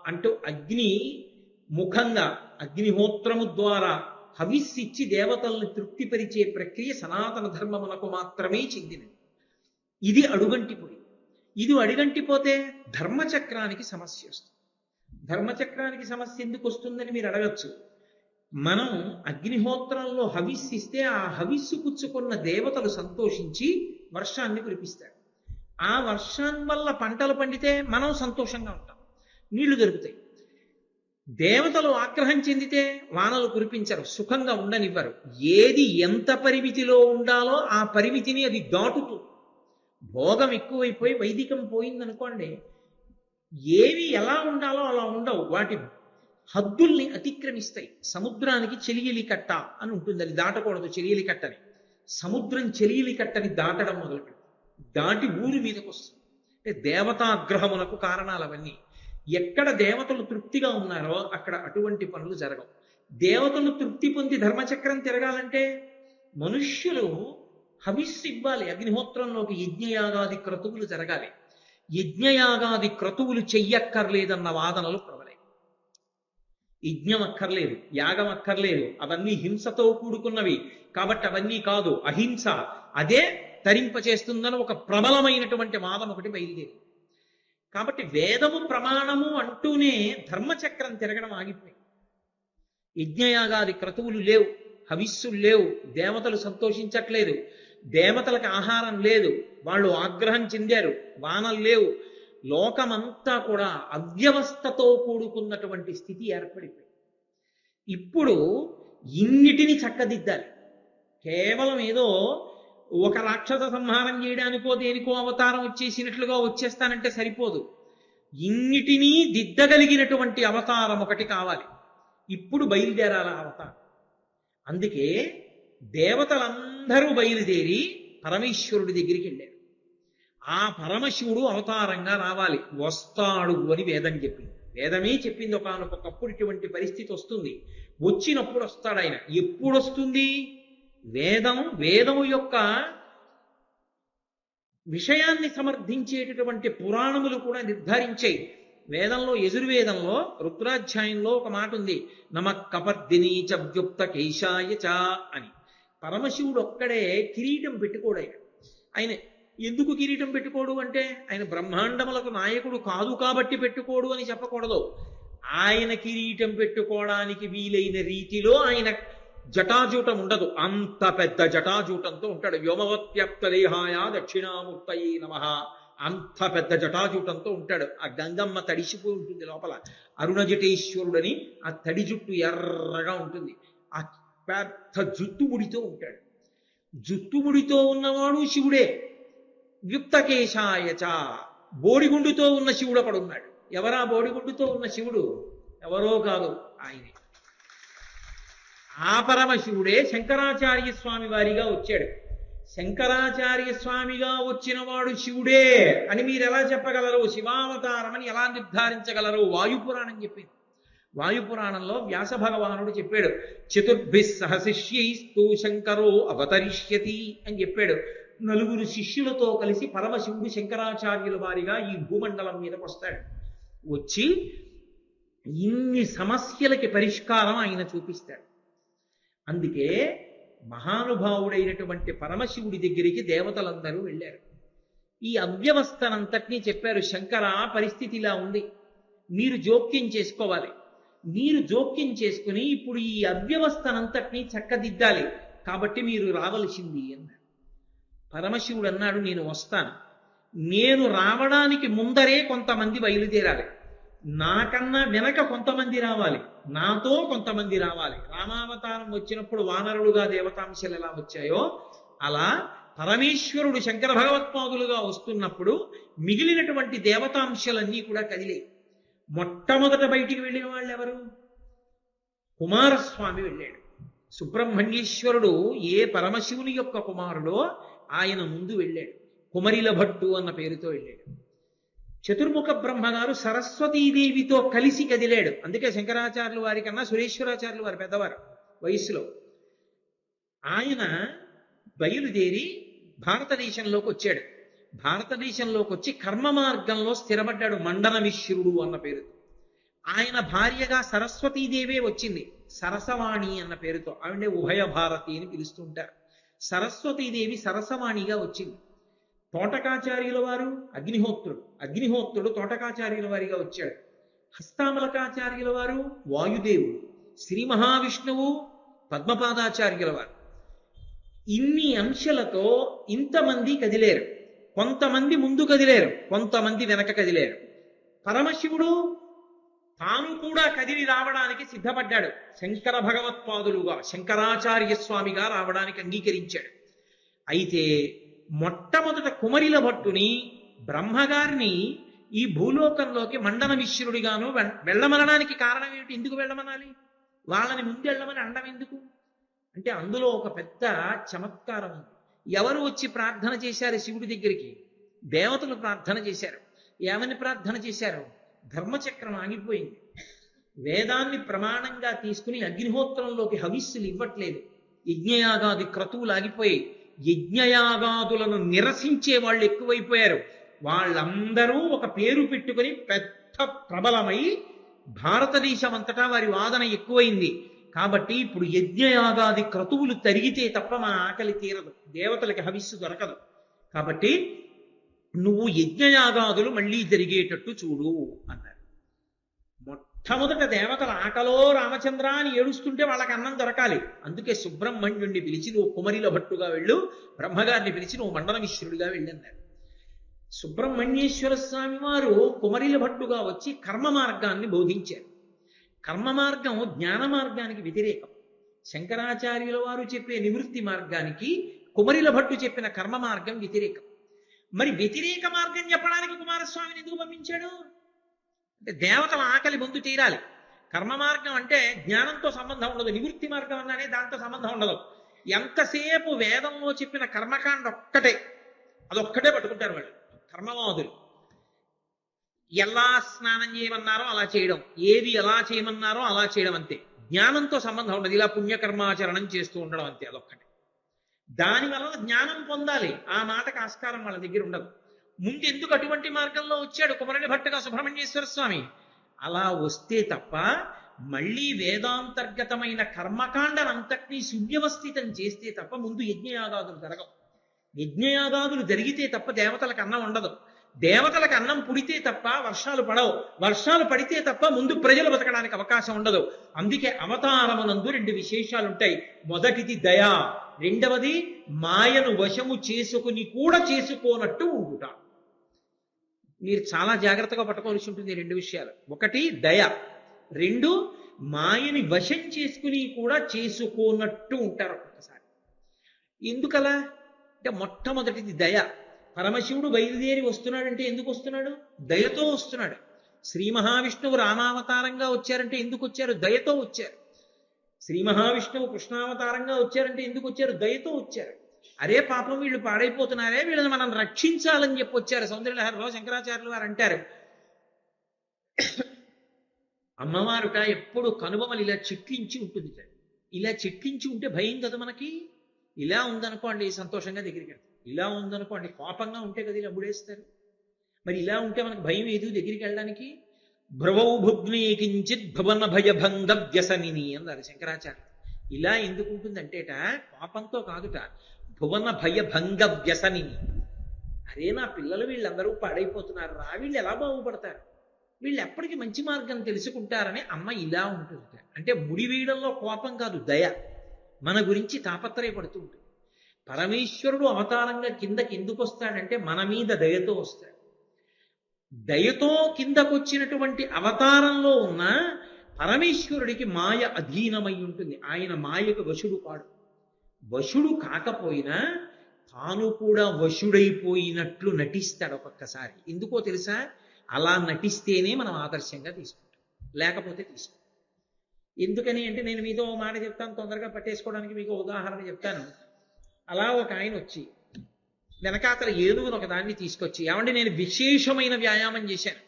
అంటూ అగ్ని ముఖంగా అగ్నిహోత్రము ద్వారా హవిస్సిచ్చి దేవతల్ని తృప్తిపరిచే ప్రక్రియ సనాతన ధర్మమునకు మాత్రమే చెందినది. ఇది అడుగంటిపోయి. ఇది అడుగంటిపోతే ధర్మచక్రానికి సమస్య వస్తుంది. ధర్మచక్రానికి సమస్య ఎందుకు వస్తుందని మీరు అడగచ్చు. మనం అగ్నిహోత్రంలో హవిస్సిస్తే ఆ హవిస్సు పుచ్చుకున్న దేవతలు సంతోషించి వర్షాన్ని కురిపిస్తారు. ఆ వర్షం వల్ల పంటలు పండితే మనం సంతోషంగా ఉంటాం, నీళ్లు దొరుకుతాయి. దేవతలు ఆగ్రహం చెందితే వానలు కురిపించరు, సుఖంగా ఉండనివ్వరు. ఏది ఎంత పరిమితిలో ఉండాలో ఆ పరిమితిని అది దాటుతుంది. భోగం ఎక్కువైపోయి వైదికం పోయిందనుకోండి, ఏవి ఎలా ఉండాలో అలా ఉండవు, వాటి హద్దుల్ని అతిక్రమిస్తాయి. సముద్రానికి చెలియలి కట్ట అని ఉంటుంది, అది దాటకూడదు. చెలియలి కట్టని, సముద్రం చెలియలి కట్టని దాటడం మొదలుపెట్టి దాటి ఊరి మీదకి వస్తుంది. అంటే దేవతాగ్రహమునకు కారణాలు అవన్నీ. ఎక్కడ దేవతలు తృప్తిగా ఉన్నారో అక్కడ అటువంటి పనులు జరగవు. దేవతలు తృప్తి పొంది ధర్మచక్రం తిరగాలంటే మనుష్యులు హవిస్సు ఇవ్వాలి. అగ్నిహోత్రంలోకి యజ్ఞయాగాది క్రతువులు జరగాలి. యజ్ఞయాగాది క్రతువులు చెయ్యక్కర్లేదన్న వాదనలు ప్రబలాయి. యజ్ఞం అక్కర్లేదు, యాగం అక్కర్లేదు, అవన్నీ హింసతో కూడుకున్నవి కాబట్టి అవన్నీ కాదు, అహింస అదే తరింపచేస్తుందని ఒక ప్రబలమైనటువంటి వాదం ఒకటి బయలుదేరి. కాబట్టి వేదము ప్రమాణము అంటూనే ధర్మచక్రం తిరగడం ఆగిపోయింది. యజ్ఞయాగాది క్రతువులు లేవు, హవిస్సులు లేవు, దేవతలు సంతోషించట్లేదు, దేవతలకు ఆహారం లేదు, వాళ్ళు ఆగ్రహం చెందారు, వానలు లేవు, లోకమంతా కూడా అవ్యవస్థతో కూడుకున్నటువంటి స్థితి ఏర్పడిపోయింది. ఇప్పుడు ఇన్నిటిని చక్కదిద్దాలి. కేవలం ఏదో ఒక రాక్షస సంహారం చేయడానికో దేనికో అవతారం వచ్చేసినట్లుగా వచ్చేస్తానంటే సరిపోదు. ఇన్నిటినీ దిద్దగలిగినటువంటి అవతారం ఒకటి కావాలి. ఇప్పుడు బయలుదేరాల అవతారం. అందుకే దేవతలందరూ బయలుదేరి పరమేశ్వరుడి దగ్గరికి వెళ్ళారు. ఆ పరమశివుడు అవతారంగా రావాలి, వస్తాడు అని వేదం చెప్పింది. వేదమే చెప్పింది ఒకనొకప్పుడు ఇటువంటి పరిస్థితి వస్తుంది, వచ్చినప్పుడు వస్తాడు ఆయన. ఎప్పుడు వస్తుంది? వేదము యొక్క విషయాన్ని సమర్థించేటటువంటి పురాణములు కూడా నిర్ధారించాయి. వేదంలో, యజుర్వేదంలో రుద్రాధ్యాయంలో ఒక మాట ఉంది, నమ కపర్దినీ చ వ్యుక్త కేశాయ చ అని. పరమశివుడు ఒక్కడే కిరీటం పెట్టుకోడు. ఆయన ఎందుకు కిరీటం పెట్టుకోడు అంటే, ఆయన బ్రహ్మాండములకు నాయకుడు కాదు కాబట్టి పెట్టుకోడు అని చెప్పకూడదు. ఆయన కిరీటం పెట్టుకోవడానికి వీలైన రీతిలో ఆయన జటాజూటం ఉండదు, అంత పెద్ద జటాజూటంతో ఉంటాడు. వ్యోమవత్యప్త దేహాయ దక్షిణామూర్తయే నమః, అంత పెద్ద జటాజూటంతో ఉంటాడు. ఆ గంగమ్మ తడిసిపోయి ఉంటుంది లోపల, అరుణజటేశ్వరుడని ఆ తడి జుట్టు ఎర్రగా ఉంటుంది. ఆ పెద్ద జుట్టుముడితో ఉంటాడు. జుట్టుముడితో ఉన్నవాడు శివుడే. వ్యుక్తకేశాయచ, బోడిగుండుతో ఉన్న శివుడు అక్కడున్నాడు. ఎవరా బోడిగుండుతో ఉన్న శివుడు? ఎవరో కాదు, ఆయనే. ఆ పరమశివుడే శంకరాచార్య స్వామి వారిగా వచ్చాడు. శంకరాచార్య స్వామిగా వచ్చిన వాడు శివుడే అని మీరు ఎలా చెప్పగలరు? శివావతారం అని ఎలా నిర్ధారించగలరు? వాయుపురాణం చెప్పింది. వాయుపురాణంలో వ్యాస భగవానుడు చెప్పాడు, చతుర్భిః సహ శిష్యైస్తు శంకరో అవతరిష్యతి అని చెప్పాడు. 9 శిష్యులతో కలిసి పరమశివుడు శంకరాచార్యుల వారిగా ఈ భూమండలం మీదకి వస్తాడు. వచ్చి ఇన్ని సమస్యలకి పరిష్కారం ఆయన చూపిస్తాడు. అందుకే మహానుభావుడైనటువంటి పరమశివుడి దగ్గరికి దేవతలందరూ వెళ్ళారు. ఈ అవ్యవస్థనంతటినీ చెప్పారు, శంకర పరిస్థితి ఇలా ఉంది, మీరు జోక్యం చేసుకోవాలి. మీరు జోక్యం చేసుకుని ఇప్పుడు ఈ అవ్యవస్థనంతటినీ చక్కదిద్దాలి, కాబట్టి మీరు రావలసింది అన్నారు. పరమశివుడు అన్నాడు, నేను వస్తాను. నేను రావడానికి ముందరే కొంతమంది బయలుదేరాలి, నాకన్నా వెనక కొంతమంది రావాలి, నాతో కొంతమంది రావాలి. రామావతారం వచ్చినప్పుడు వానరులుగా దేవతాంశలు ఎలా వచ్చాయో అలా పరమేశ్వరుడు శంకర భగవత్పాదులుగా వస్తున్నప్పుడు మిగిలినటువంటి దేవతాంశలన్నీ కూడా కదిలాయి. మొట్టమొదట బయటికి వెళ్ళిన వాళ్ళు ఎవరు? కుమారస్వామి వెళ్ళాడు. సుబ్రహ్మణ్యేశ్వరుడు ఏ పరమశివుని యొక్క కుమారుడో ఆయన ముందు వెళ్ళాడు. కుమరిల భట్టు అన్న పేరుతో వెళ్ళాడు. చతుర్ముఖ బ్రహ్మగారు సరస్వతీదేవితో కలిసి కదిలాడు. అందుకే శంకరాచార్యుల వారి కన్నా సురేశ్వరాచార్యుల వారు పెద్దవారు వయస్సులో. ఆయన బయలుదేరి భారతదేశంలోకి వచ్చాడు. భారతదేశంలోకి వచ్చి కర్మ మార్గంలో స్థిరపడ్డాడు, మండనమిశ్రుడు అన్న పేరుతో. ఆయన భార్యగా సరస్వతీదేవే వచ్చింది, సరసవాణి అన్న పేరుతో. ఆవిడే ఉభయ భారతి అని పిలుస్తుంటారు. సరస్వతీదేవి సరసవాణిగా వచ్చింది. తోటకాచార్యుల వారు అగ్నిహోత్రుడు తోటకాచార్యుల వారిగా వచ్చాడు. హస్తామలకాచార్యుల వారు వాయుదేవుడు, శ్రీ మహావిష్ణువు పద్మపాదాచార్యుల వారు. ఇన్ని అంశాలతో ఇంతమంది కదిలేరు. కొంతమంది ముందు కదిలేరు, కొంతమంది వెనక కదిలేరు. పరమశివుడు తాను కూడా కదిలి రావడానికి సిద్ధపడ్డాడు. శంకర భగవత్పాదులుగా శంకరాచార్య స్వామిగా రావడానికి అంగీకరించాడు. అయితే మొట్టమొదట కుమరిల భట్టుని బ్రహ్మగారిని ఈ భూలోకంలోకి మండన మిశ్రుడిగాను వెళ్ళమనడానికి కారణం ఏమిటి? ఎందుకు వెళ్ళమనాలి? వాళ్ళని ముందు వెళ్ళమని అండం ఎందుకు అంటే అందులో ఒక పెద్ద చమత్కారం ఉంది. ఎవరు వచ్చి ప్రార్థన చేశారు శివుడి దగ్గరికి? దేవతలు ప్రార్థన చేశారు. ఏమని ప్రార్థన చేశారు? ధర్మచక్రం ఆగిపోయింది, వేదాన్ని ప్రమాణంగా తీసుకుని అగ్నిహోత్రంలోకి హవిస్సులు ఇవ్వట్లేదు, యజ్ఞయాగాది క్రతువులు ఆగిపోయి, యజ్ఞయాగాదులను నిరసించే వాళ్ళు ఎక్కువైపోయారు. వాళ్ళందరూ ఒక పేరు పెట్టుకుని పెద్ద ప్రబలమై భారతదేశం అంతటా వారి వాదన ఎక్కువైంది. కాబట్టి ఇప్పుడు యజ్ఞయాగాది క్రతువులు తరిగితే తప్ప మా ఆకలి తీరదు, దేవతలకి హవిస్సు దొరకదు. కాబట్టి నువ్వు యజ్ఞయాగాదులు మళ్ళీ జరిగేటట్టు చూడు అన్నారు. మొట్టమొదట దేవతల ఆకలో రామచంద్ర అని ఏడుస్తుంటే వాళ్ళకి అన్నం దొరకాలి. అందుకే సుబ్రహ్మణ్యుణ్ణి పిలిచి నువ్వు కుమరిల భట్టుగా వెళ్ళు, బ్రహ్మగారిని పిలిచి నువ్వు మండలమిశ్రుడిగా వెళ్ళన్నారు. సుబ్రహ్మణ్యేశ్వర స్వామి వారు కుమరిల భట్టుగా వచ్చి కర్మ మార్గాన్ని బోధించారు. కర్మ మార్గం జ్ఞాన మార్గానికి వ్యతిరేకం. శంకరాచార్యుల వారు చెప్పే నివృత్తి మార్గానికి కుమరిల భట్టు చెప్పిన కర్మ మార్గం వ్యతిరేకం. మరి వ్యతిరేక మార్గం చెప్పడానికి కుమారస్వామిని ఎందుకు పంపించాడు అంటే దేవతల ఆకలి ముందు తీరాలి. కర్మ మార్గం అంటే జ్ఞానంతో సంబంధం ఉండదు, నివృత్తి మార్గం అన్నానే దాంతో సంబంధం ఉండదు. ఎంతసేపు వేదంలో చెప్పిన కర్మకాండ ఒక్కటే, అదొక్కటే పట్టుకుంటారు వాళ్ళు కర్మవాదులు. ఎలా స్నానం చేయమన్నారో అలా చేయడం, ఏది ఎలా చేయమన్నారో అలా చేయడం, అంతే. జ్ఞానంతో సంబంధం ఉండదు, ఇలా పుణ్యకర్మాచరణం చేస్తూ ఉండడం, అంతే. అదొక్కటే. దానివల్ల జ్ఞానం పొందాలి, ఆ మాటకు ఆస్కారం వాళ్ళ దగ్గర ఉండదు. ముందు ఎందుకు అటువంటి మార్గంలో వచ్చాడు కుమరని భట్టుగా సుబ్రహ్మణ్యేశ్వర స్వామి? అలా వస్తే తప్ప మళ్ళీ వేదాంతర్గతమైన కర్మకాండనంతటినీ సువ్యవస్థితం చేస్తే తప్ప ముందు యజ్ఞయాగాదులు జరగవు. యజ్ఞయాగాదులు జరిగితే తప్ప దేవతలకు అన్నం ఉండదు. దేవతలకు అన్నం పుడితే తప్ప వర్షాలు పడవు. వర్షాలు పడితే తప్ప ముందు ప్రజలు బతకడానికి అవకాశం ఉండదు. అందుకే అవతారమునందు 2 విశేషాలు ఉంటాయి. మొదటిది దయ, రెండవది మాయను వశము చేసుకుని కూడా చేసుకోనట్టు ఉండుట. మీరు చాలా జాగ్రత్తగా పట్టుకోవాల్సి ఉంటుంది 2 విషయాలు. ఒకటి దయ, 2 మాయని వశం చేసుకుని కూడా చేసుకోనట్టు ఉంటారు ఒక్కొక్కసారి. ఎందుకలా అంటే మొట్టమొదటిది దయ. పరమశివుడు బయలుదేరి వస్తున్నాడంటే ఎందుకు వస్తున్నాడు? దయతో వస్తున్నాడు. శ్రీ మహావిష్ణువు రామావతారంగా వచ్చారంటే ఎందుకు వచ్చారు? దయతో వచ్చారు. శ్రీ మహావిష్ణువు కృష్ణావతారంగా వచ్చారంటే ఎందుకు వచ్చారు? దయతో వచ్చారు. అరే పాపం వీళ్ళు పాడైపోతున్నారే, వీళ్ళని మనం రక్షించాలని చెప్పి వచ్చారు. సౌందర్యలహరిలో శంకరాచార్యులు వారు అంటారు, అమ్మవారుట ఎప్పుడు కనుబొమలు ఇలా చిట్లించి ఉంటుంది. ఇలా చిట్లించి ఉంటే భయం కదా మనకి. ఇలా ఉందనుకోండి సంతోషంగా దగ్గరికి వెళ్తాం, ఇలా ఉందనుకోండి కోపంగా ఉంటే కదా ఇలా బుడేస్తారు. మరి ఇలా ఉంటే మనకు భయం ఏదు దగ్గరికి వెళ్ళడానికి? భ్రువౌ భుగ్నే కించిత్ భువన భయభంగ వ్యసనిని అన్నారు శంకరాచార్య. ఇలా ఎందుకు ఉంటుందంటేట కోపంతో కాదుట, భువన భయభంగ వ్యసనిని. అరే నా పిల్లలు వీళ్ళందరూ పాడైపోతున్నారు రా, వీళ్ళు ఎలా బాగుపడతారు, వీళ్ళు ఎప్పటికీ మంచి మార్గం తెలుసుకుంటారని అమ్మ ఇలా ఉంటుంది. అంటే ముడి వేయడంలో కోపం కాదు, దయ. మన గురించి తాపత్రయపడుతూ ఉంటుంది. పరమేశ్వరుడు అవతారంగా కిందకి ఎందుకు వస్తాడంటే మన మీద దయతో వస్తాడు. దయతో కిందకొచ్చినటువంటి అవతారంలో ఉన్న పరమేశ్వరుడికి మాయ అధీనమై ఉంటుంది. ఆయన మాయకు వశుడు కాడు. వశుడు కాకపోయినా తాను కూడా వశుడైపోయినట్లు నటిస్తాడు ఒక్కొక్కసారి. ఎందుకో తెలుసా? అలా నటిస్తేనే మనం ఆదర్శంగా తీసుకుంటాం, లేకపోతే తీసుకుంటాం. ఎందుకని అంటే నేను మీతో ఓ మాట చెప్తాను, తొందరగా పట్టేసుకోవడానికి మీకు ఉదాహరణ చెప్తాను. అలా ఒక ఆయన వచ్చి వెనకాతల ఏనుగును ఒక దాన్ని తీసుకొచ్చి, ఏమంటే నేను విశేషమైన వ్యాయామం చేశాను,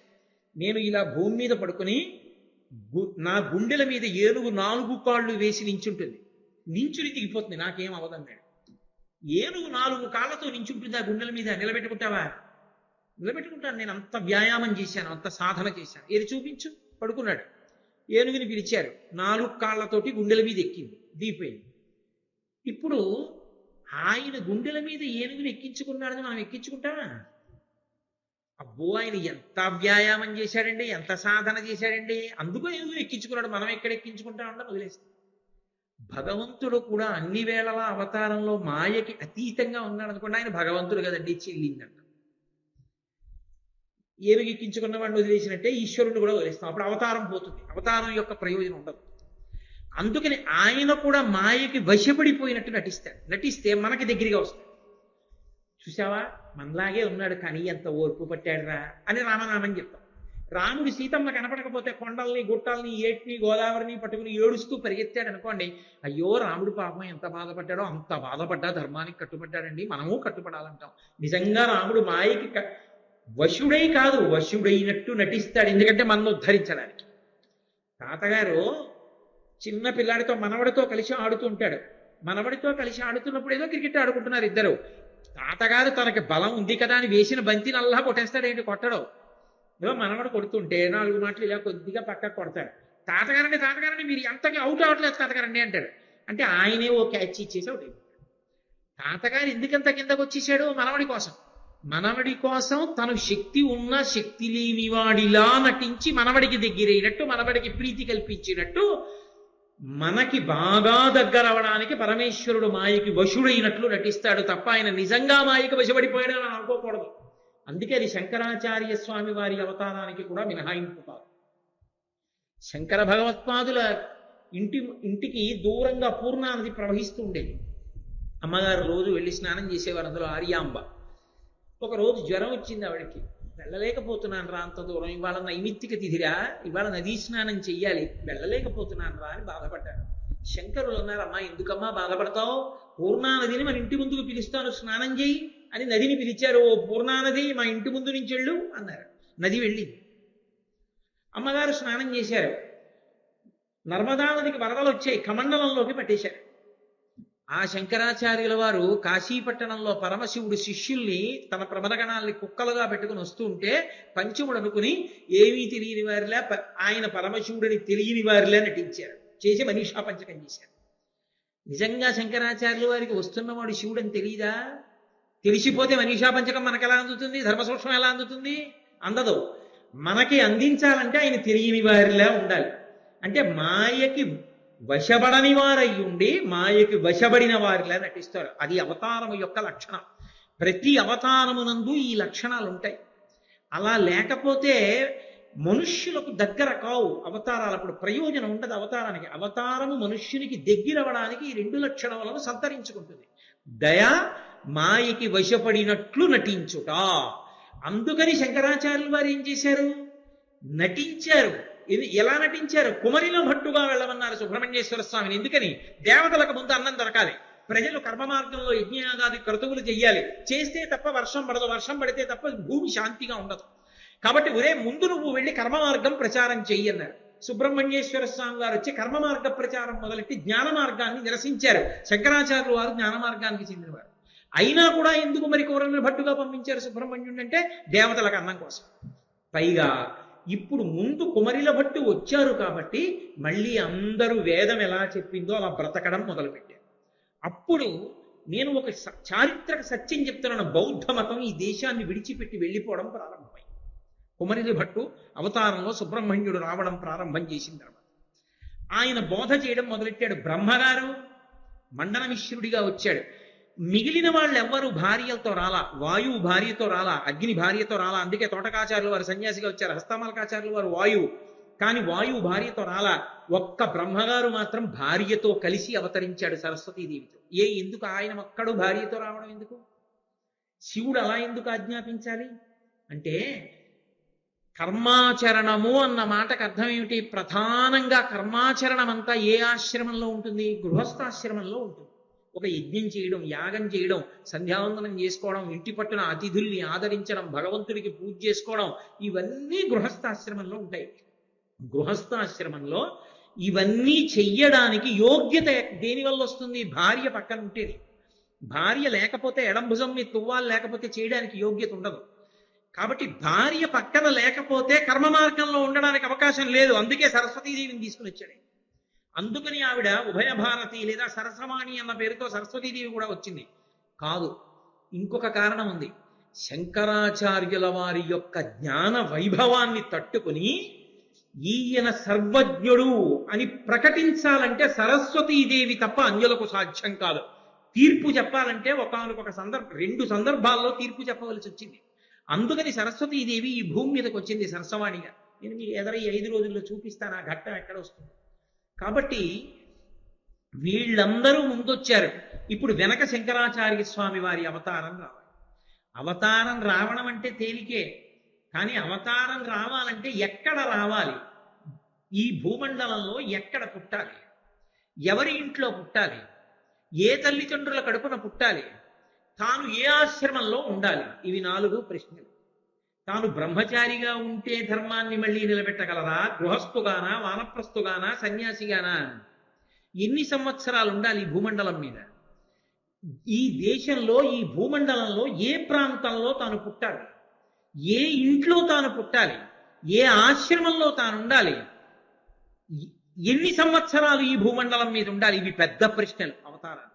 నేను ఇలా భూమి మీద పడుకుని నా గుండెల మీద ఏనుగు 4 కాళ్ళు వేసి నించుంటుంది, నించుని దిగిపోతుంది, నాకేం అవదన్నాడు. ఏనుగు 4 కాళ్ళతో నించుంటుంది ఆ గుండెల మీద, నిలబెట్టుకుంటావా? నిలబెట్టుకుంటాను, నేను అంత వ్యాయామం చేశాను, అంత సాధన చేశాను. ఏది చూపించు. పడుకున్నాడు. ఏనుగుని పిలిచారు, 4 కాళ్ళతోటి గుండెల మీద ఎక్కింది, దిగిపోయింది. ఇప్పుడు ఆయన గుండెల మీద ఏనుగుని ఎక్కించుకున్నాడని మనం ఎక్కించుకుంటామా? అబ్బో ఆయన ఎంత వ్యాయామం చేశాడండి, ఎంత సాధన చేశాడండి, అందుకు ఏనుగుని ఎక్కించుకున్నాడు, మనం ఎక్కడ ఎక్కించుకుంటామని వదిలేస్తాం. భగవంతుడు కూడా అన్ని వేళలా అవతారంలో మాయకి అతీతంగా ఉన్నాడు అనుకోండి, ఆయన భగవంతుడు కదండి, చెల్లిందంట. ఏనుగు ఎక్కించుకున్న వాడిని వదిలేసినట్టే ఈశ్వరుని కూడా వదిలేస్తాం. అప్పుడు అవతారం పోతుంది, అవతారం యొక్క ప్రయోజనం ఉండదు. అందుకని ఆయన కూడా మాయకి వశపడిపోయినట్టు నటిస్తాడు. నటిస్తే మనకి దగ్గరగా వస్తాడు. చూసావా మనలాగే ఉన్నాడు కానీ ఎంత ఓర్పు పట్టాడురా అని రామనామని చెప్తాం. రాముడు సీతమ్మ కనపడకపోతే కొండల్ని గుట్టల్ని ఏటిని గోదావరిని పట్టుకుని ఏడుస్తూ పరిగెత్తాడు అనుకోండి, అయ్యో రాముడు పాపం ఎంత బాధపడ్డాడో, అంత బాధపడ్డా ధర్మానికి కట్టుబడ్డాడండి, మనము కట్టుబడాలంటాం. నిజంగా రాముడు మాయకి వశుడై కాదు, వశుడైనట్టు నటిస్తాడు, ఎందుకంటే మనల్ని ఉద్ధరించడానికి. తాతగారు చిన్న పిల్లాడితో మనవడితో కలిసి ఆడుతూ ఉంటాడు. మనవడితో కలిసి ఆడుతున్నప్పుడు ఏదో క్రికెట్ ఆడుకుంటున్నారు ఇద్దరు. తాతగారు తనకి బలం ఉంది కదా అని వేసిన బంతిని అల్లా కొట్టేస్తాడు, ఏంటి కొట్టడం. ఏదో మనవడు కొడుతుంటే 4 మాటలు ఇలా కొద్దిగా పక్కకు కొడతాడు. తాతగారండి మీరు ఎంతగా అవుట్ అవ్వట్లేదు తాతగారండి అంటాడు. అంటే ఆయనే ఓ క్యాచ్ ఇచ్చేసి అవుట్ అయిపోతాడు. తాతగారు ఎందుకంత కిందకు వచ్చేసాడు? మనవడి కోసం. మనవడి కోసం తను శక్తి ఉన్న శక్తి లేనివాడిలా నటించి మనవడికి దగ్గరైనట్టు, మనవడికి ప్రీతి కల్పించినట్టు, మనకి బాగా దగ్గర అవడానికి పరమేశ్వరుడు మాయకి వశుడైనట్లు నటిస్తాడు తప్ప ఆయన నిజంగా మాయకి వశపడిపోయాడని అనుకోకూడదు. అందుకే అది శంకరాచార్య స్వామి వారి అవతారానికి కూడా మినహాయింపు కాదు. శంకర భగవత్పాదుల ఇంటికి దూరంగా పూర్ణానది ప్రవహిస్తూ ఉండేది. అమ్మగారు రోజు వెళ్ళి స్నానం చేసేవారు. అందులో ఆర్యాంబ. ఒక రోజు జ్వరం వచ్చింది ఆవిడకి. వెళ్ళలేకపోతున్నాను రా అంత దూరం, ఇవాళ నైమిత్తిక తిథిరా, ఇవాళ నదీ స్నానం చెయ్యాలి, వెళ్ళలేకపోతున్నాను రా అని బాధపడ్డాడు. శంకరులు అన్నారు, అమ్మా ఎందుకమ్మా బాధపడతావు, పూర్ణానదిని మన ఇంటి ముందుకు పిలుస్తాను, స్నానం చేయి అని నదిని పిలిచారు. ఓ పూర్ణానది మా ఇంటి ముందు నుంచి వెళ్ళు అన్నారు. నది వెళ్ళింది. అమ్మగారు స్నానం చేశారు. నర్మదా నదికి వరదలు వచ్చాయి, కమండలంలోకి పట్టేశారు. ఆ శంకరాచార్యుల వారు కాశీపట్టణంలో పరమశివుడు శిష్యుల్ని తన ప్రమదగణాల్ని కుక్కలుగా పెట్టుకుని వస్తూ ఉంటే పంచముడు అనుకుని ఏమీ తెలియని వారిలా ఆయన పరమశివుడిని తెలియని వారిలా నటించారు. చేసి మనీషా పంచకం చేశారు. నిజంగా శంకరాచార్యుల వారికి వస్తున్నవాడు శివుడని తెలియదా? తెలిసిపోతే మనీషా పంచకం మనకు ఎలా అందుతుంది? ధర్మసూక్ష్మం ఎలా అందుతుంది? అందదు. మనకి అందించాలంటే ఆయన తెలియని వారిలా ఉండాలి. అంటే మాయకి వశపడని వారై ఉండి మాయకి వశపడిన వారిలా నటిస్తారు. అది అవతారము యొక్క లక్షణం. ప్రతి అవతారమునందు ఈ లక్షణాలు ఉంటాయి. అలా లేకపోతే మనుష్యులకు దగ్గర కావు అవతారాలు. అప్పుడు ప్రయోజనం ఉండదు అవతారానికి. అవతారము మనుష్యునికి దగ్గరవడానికి ఈ రెండు లక్షణములను సంతరించుకుంటుంది. దయ, మాయకి వశపడినట్లు నటించుట. అందుకని శంకరాచార్యులు వారు ఏం చేశారు? నటించారు. ఎలా నటించారు? కుమరిలో భట్టుగా వెళ్ళమన్నారు సుబ్రహ్మణ్యేశ్వర స్వామిని. ఎందుకని? దేవతలకు ముందు అన్నం దొరకాలి, ప్రజలు కర్మ మార్గంలో యజ్ఞయాగాది క్రతువులు చెయ్యాలి. చేస్తే తప్ప వర్షం పడదు, వర్షం పడితే తప్ప భూమి శాంతిగా ఉండదు. కాబట్టి ఒరే ముందు నువ్వు వెళ్ళి కర్మ మార్గం ప్రచారం చెయ్యి అన్నారు. సుబ్రహ్మణ్యేశ్వర స్వామి వారు వచ్చి కర్మ మార్గ ప్రచారం మొదలెట్టి జ్ఞాన మార్గాన్ని నిరసించారు. శంకరాచార్యులు వారు జ్ఞాన మార్గానికి చెందినవారు. అయినా కూడా ఎందుకు మరి కుమరిలో భట్టుగా పంపించారు సుబ్రహ్మణ్యుడు అంటే? దేవతలకు అన్నం కోసం. పైగా ఇప్పుడు ముందు కుమరిల భట్టు వచ్చారు కాబట్టి మళ్ళీ అందరూ వేదం ఎలా చెప్పిందో అలా బ్రతకడం మొదలుపెట్టారు. అప్పుడు నేను ఒక చారిత్రక సత్యం చెప్తున్నాను. బౌద్ధ మతం ఈ దేశాన్ని విడిచిపెట్టి వెళ్ళిపోవడం ప్రారంభమైంది. కుమరిల భట్టు అవతారంలో సుబ్రహ్మణ్యుడు రావడం ప్రారంభం చేసిన తర్వాత ఆయన బోధ చేయడం మొదలెట్టాడు. బ్రహ్మగారు మండనమిశ్రుడిగా వచ్చాడు. మిగిలిన వాళ్ళు ఎవ్వరు భార్యలతో రాలా. వాయువు భార్యతో రాలా, అగ్ని భార్యతో రాలా. అందుకే తోటకాచార్యులు వారు సన్యాసిగా వచ్చారు. హస్తమాలకాచార్యులు వారు వాయువు, కానీ వాయువు భార్యతో రాలా. ఒక్క బ్రహ్మగారు మాత్రం భార్యతో కలిసి అవతరించాడు సరస్వతీదేవితో. ఎందుకు ఆయన ఒక్కడు భార్యతో రావడం ఎందుకు? శివుడు అలా ఎందుకు ఆజ్ఞాపించాలి అంటే, కర్మాచరణము అన్న మాటకు అర్థం ఏమిటి? ప్రధానంగా కర్మాచరణం అంతా ఏ ఆశ్రమంలో ఉంటుంది? గృహస్థాశ్రమంలో ఉంటుంది. ఒక యజ్ఞం చేయడం, యాగం చేయడం, సంధ్యావందనం చేసుకోవడం, ఇంటి పట్టున అతిథుల్ని ఆదరించడం, భగవంతుడికి పూజ చేసుకోవడం, ఇవన్నీ గృహస్థాశ్రమంలో ఉంటాయి. గృహస్థాశ్రమంలో ఇవన్నీ చెయ్యడానికి యోగ్యత దేనివల్ల వస్తుంది? భార్య పక్కన ఉంటేది. భార్య లేకపోతే, ఎడంభుజం మీద తువ్వాలు లేకపోతే చేయడానికి యోగ్యత ఉండదు. కాబట్టి భార్య పక్కన లేకపోతే కర్మ మార్గంలో ఉండడానికి అవకాశం లేదు. అందుకే సరస్వతీదేవిని తీసుకుని వచ్చాడు. అందుకని ఆవిడ ఉభయ భారతి లేదా సరసవాణి అన్న పేరుతో సరస్వతీదేవి కూడా వచ్చింది. కాదు, ఇంకొక కారణం ఉంది. శంకరాచార్యుల వారి యొక్క జ్ఞాన వైభవాన్ని తట్టుకుని ఈయన సర్వజ్ఞుడు అని ప్రకటించాలంటే సరస్వతీదేవి తప్ప అన్యులకు సాధ్యం కాదు. తీర్పు చెప్పాలంటే ఒకానొక రెండు సందర్భాల్లో తీర్పు చెప్పవలసి వచ్చింది. అందుకని సరస్వతీదేవి ఈ భూమి మీదకి వచ్చింది సరసవాణిగా. నేను మీకు ఎదర ఈ 5 రోజుల్లో చూపిస్తాను ఆ ఘట్టం ఎక్కడ వస్తుంది. కాబట్టి వీళ్ళందరూ ముందొచ్చారు. ఇప్పుడు వెనక శంకరాచార్య స్వామి వారి అవతారం రావాలి. అవతారం రావడం అంటే తేలికే, కానీ అవతారం రావాలంటే ఎక్కడ రావాలి? ఈ భూమండలంలో ఎక్కడ పుట్టాలి? ఎవరి ఇంట్లో పుట్టాలి? ఏ తల్లిదండ్రుల కడుపున పుట్టాలి? తాను ఏ ఆశ్రమంలో ఉండాలి? ఇవి 4 ప్రశ్నలు. తాను బ్రహ్మచారిగా ఉంటే ధర్మాన్ని మళ్ళీ నిలబెట్టగలరా? గృహస్థుగానా, వానప్రస్థుగానా, సన్యాసిగానా? ఎన్ని సంవత్సరాలు ఉండాలి ఈ భూమండలం మీద? ఈ దేశంలో, ఈ భూమండలంలో ఏ ప్రాంతంలో తాను పుట్టాలి? ఏ ఇంట్లో తాను పుట్టాలి? ఏ ఆశ్రమంలో తాను ఉండాలి? ఎన్ని సంవత్సరాలు ఈ భూమండలం మీద ఉండాలి? ఇవి పెద్ద ప్రశ్నలు అవతారాలు.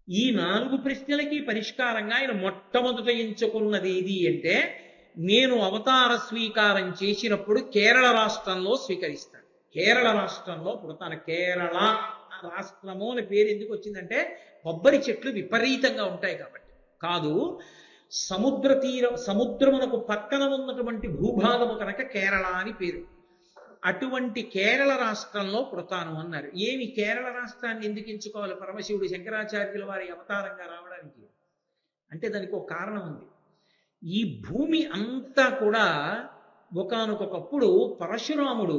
ఈ 4 ప్రశ్నలకి పరిష్కారంగా ఆయన మొట్టమొదట ఎంచుకున్నది ఏది అంటే, నేను అవతార స్వీకారం చేసినప్పుడు కేరళ రాష్ట్రంలో స్వీకరిస్తాను, కేరళ రాష్ట్రంలో పుడతాను. కేరళ రాష్ట్రము అని పేరు ఎందుకు వచ్చిందంటే కొబ్బరి చెట్లు విపరీతంగా ఉంటాయి కాబట్టి కాదు. సముద్రమునకు పక్కన ఉన్నటువంటి భూభాగము కనుక కేరళ అని పేరు. అటువంటి కేరళ రాష్ట్రంలో పుడతాను అన్నారు. ఏమి కేరళ రాష్ట్రాన్ని ఎందుకు ఎంచుకోవాలి పరమశివుడు శంకరాచార్యుల వారి అవతారంగా రావడానికి అంటే దానికి ఒక కారణం ఉంది. ఈ భూమి అంతా కూడా ఒకానొకప్పుడు పరశురాముడు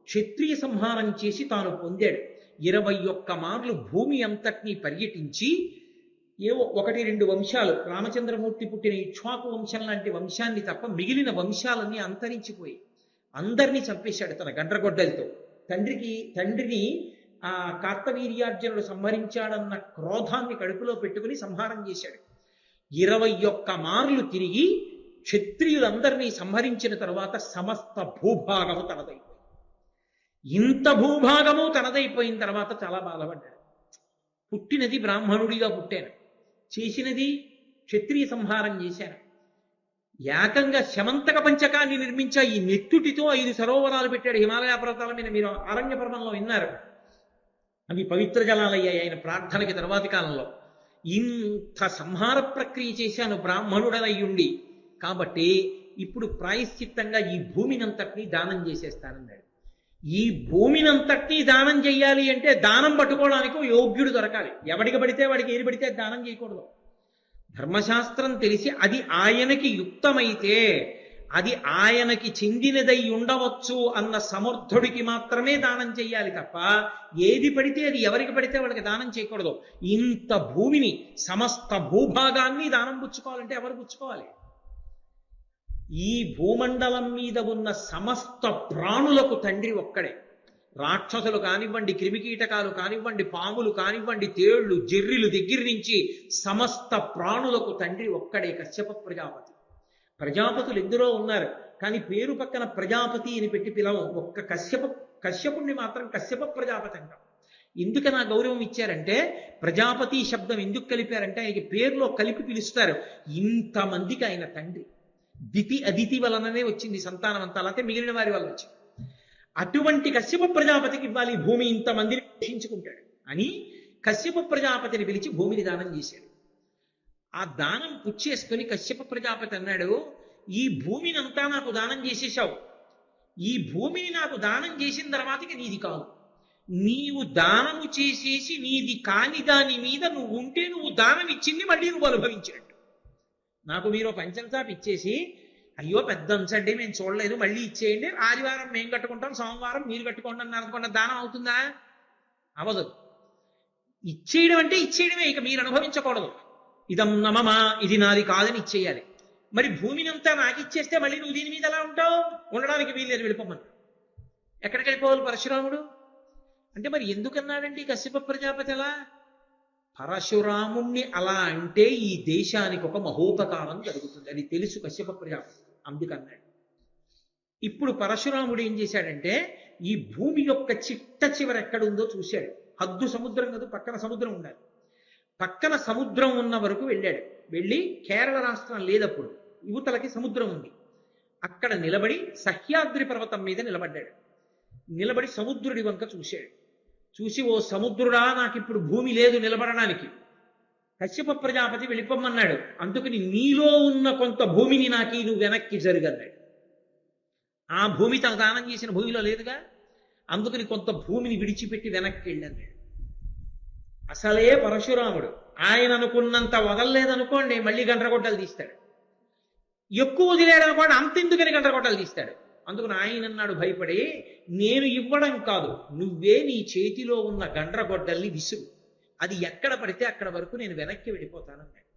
క్షత్రియ సంహారం చేసి తాను పొందాడు. 21 మార్లు భూమి అంతటినీ పర్యటించి ఏవో 1-2 వంశాలు, రామచంద్రమూర్తి పుట్టిన ఇక్ష్వాకు వంశం లాంటి వంశాన్ని తప్ప మిగిలిన వంశాలన్నీ అంతరించిపోయి అందరినీ చంపేశాడు తన గండ్రగొడ్డలతో. తండ్రిని ఆ కార్తవీర్యార్జునుడు సంహరించాడన్న క్రోధాన్ని కడుపులో పెట్టుకుని సంహారం చేశాడు. 21 మార్లు తిరిగి క్షత్రియులందరినీ సంహరించిన తరువాత సమస్త భూభాగము తనదైపోయింది. ఇంత భూభాగము తనదైపోయిన తర్వాత చాలా బాధపడ్డాడు. పుట్టినది బ్రాహ్మణుడిగా పుట్టాను, చేసినది క్షత్రియ సంహారం చేశాను, ఏకంగా శమంతక పంచకాన్ని నిర్మించా, ఈ నెత్తుటితో 5 సరోవరాలు పెట్టాడు హిమాలయ పర్వతాల మీద. మీరు ఆరణ్య పర్వంలో విన్నారు, అవి పవిత్ర జలాలయ్యాయి ఆయన ప్రార్థనకి తర్వాతి కాలంలో. ఇంత సంహార ప్రక్రియ చేశాను బ్రాహ్మణుడనయ్యుండి, కాబట్టి ఇప్పుడు ప్రాయశ్చిత్తంగా ఈ భూమినంతటినీ దానం చేసేస్తానన్నాడు. ఈ భూమినంతటినీ దానం చెయ్యాలి అంటే దానం పట్టుకోవడానికి యోగ్యుడు దొరకాలి. ఎవడికి పడితే వాడికి ఏది పడితే దానం చేయకూడదు. ధర్మశాస్త్రం తెలిసి అది ఆయనకి యుక్తమైతే, అది ఆయనకి చెందినదై ఉండవచ్చు అన్న సమర్థుడికి మాత్రమే దానం చెయ్యాలి తప్ప ఏది పడితే అది ఎవరికి పడితే వాళ్ళకి దానం చేయకూడదు. ఇంత భూమిని, సమస్త భూభాగాన్ని దానం పుచ్చుకోవాలంటే ఎవరు పుచ్చుకోవాలి? ఈ భూమండలం మీద ఉన్న సమస్త ప్రాణులకు తండ్రి ఒక్కడే. రాక్షసులు కానివ్వండి, క్రిమికీటకాలు కానివ్వండి, పాములు కానివ్వండి, తేళ్లు జెర్రిలు దగ్గర నుంచి సమస్త ప్రాణులకు తండ్రి ఒక్కడే, కశ్యప ప్రజాపతి. ప్రజాపతులు ఎందరో ఉన్నారు, కానీ పేరు పక్కన ప్రజాపతి అని పెట్టి పిలవం. ఒక్క కశ్యపుణ్ణి మాత్రం కశ్యప ప్రజాపతి అంటాం. ఎందుకని ఆ గౌరవం ఇచ్చారంటే, ప్రజాపతి శబ్దం ఎందుకు కలిపారంటే ఆయనకి పేరులో కలిపి పిలుస్తారు. ఇంతమందికి ఆయన తండ్రి. దితి అదితి వలననే వచ్చింది సంతానం అంతా, అలాగే మిగిలిన వారి వల్ల వచ్చింది. అటువంటి కశ్యప ప్రజాపతికి ఇవ్వాలి భూమి, ఇంతమందిని పోషించుకుంటాడు అని కశ్యప ప్రజాపతిని పిలిచి భూమిని దానం చేశాడు. ఆ దానం పుచ్చేసుకుని కశ్యప ప్రజాపతి అన్నాడు, ఈ భూమిని అంతా నాకు దానం చేసేసావు, ఈ భూమిని నాకు దానం చేసిన తర్వాతకి నీది కాదు. నీవు దానము చేసేసి నీది కాని దాని మీద నువ్వు ఉంటే నువ్వు దానం ఇచ్చింది మళ్ళీ నువ్వు అనుభవించినట్టు. నాకు మీరు పంచంచాపు ఇచ్చేసి, అయ్యో పెద్ద అంచండి మేము చూడలేదు మళ్ళీ ఇచ్చేయండి, ఆదివారం మేము కట్టుకుంటాం, సోమవారం మీరు కట్టుకోండి అన్నారు అనుకున్న దానం అవుతుందా? అవదు. ఇచ్చేయడం అంటే ఇచ్చేయడమే, ఇక మీరు అనుభవించకూడదు. ఇదం నమమా, ఇది నాది కాదని ఇచ్చేయాలి. మరి భూమినంతా నాకు ఇచ్చేస్తే మళ్ళీ నువ్వు దీని మీద ఎలా ఉంటావు? ఉండడానికి వీల్లేదు, వెళ్ళిపోమని. ఎక్కడికి వెళ్ళిపోవాలి పరశురాముడు అంటే? మరి ఎందుకన్నాడండి కశ్యప ప్రజాపతి అలా? పరశురాముణ్ణి అలా అంటే ఈ దేశానికి ఒక మహోపకారం జరుగుతుంది, అది తెలుసు కశ్యప ప్రజాపతి, అందుకన్నాడు. ఇప్పుడు పరశురాముడు ఏం చేశాడంటే, ఈ భూమి యొక్క చిట్ట చివర ఎక్కడుందో చూశాడు. హద్దు సముద్రం కదా, పక్కన సముద్రం ఉండాలి. పక్కన సముద్రం ఉన్న వరకు వెళ్ళాడు. వెళ్ళి కేరళ రాష్ట్రం లేదప్పుడు, యువతలకి సముద్రం ఉంది, అక్కడ నిలబడి సహ్యాద్రి పర్వతం మీద నిలబడ్డాడు. నిలబడి సముద్రుడి వంక చూశాడు. చూసి, ఓ సముద్రుడా, నాకు ఇప్పుడు భూమి లేదు నిలబడడానికి, కశ్యప ప్రజాపతి వెళ్ళిపోమన్నాడు, అందుకని నీలో ఉన్న కొంత భూమిని నాకు నువ్వు వెనక్కి జరుగన్నాడు. ఆ భూమి తన దానం చేసిన భూమిలో లేదుగా, అందుకని కొంత భూమిని విడిచిపెట్టి వెనక్కి వెళ్ళన్నాడు. అసలే పరశురాముడు ఆయన అనుకున్నంత వదలలేదనుకోండి మళ్ళీ గండ్రగొడ్డలు తీస్తాడు, ఎక్కువ వదిలేడనుకోండి అంతెందుకని గండ్రగొడ్డలు తీస్తాడు. అందుకని ఆయన అన్నాడు భయపడి, నేను ఇవ్వడం కాదు, నువ్వే నీ చేతిలో ఉన్న గండ్రగొడ్డల్ని విసురు, అది ఎక్కడ పడితే అక్కడ వరకు నేను వెనక్కి వెళ్ళిపోతానన్నాడు.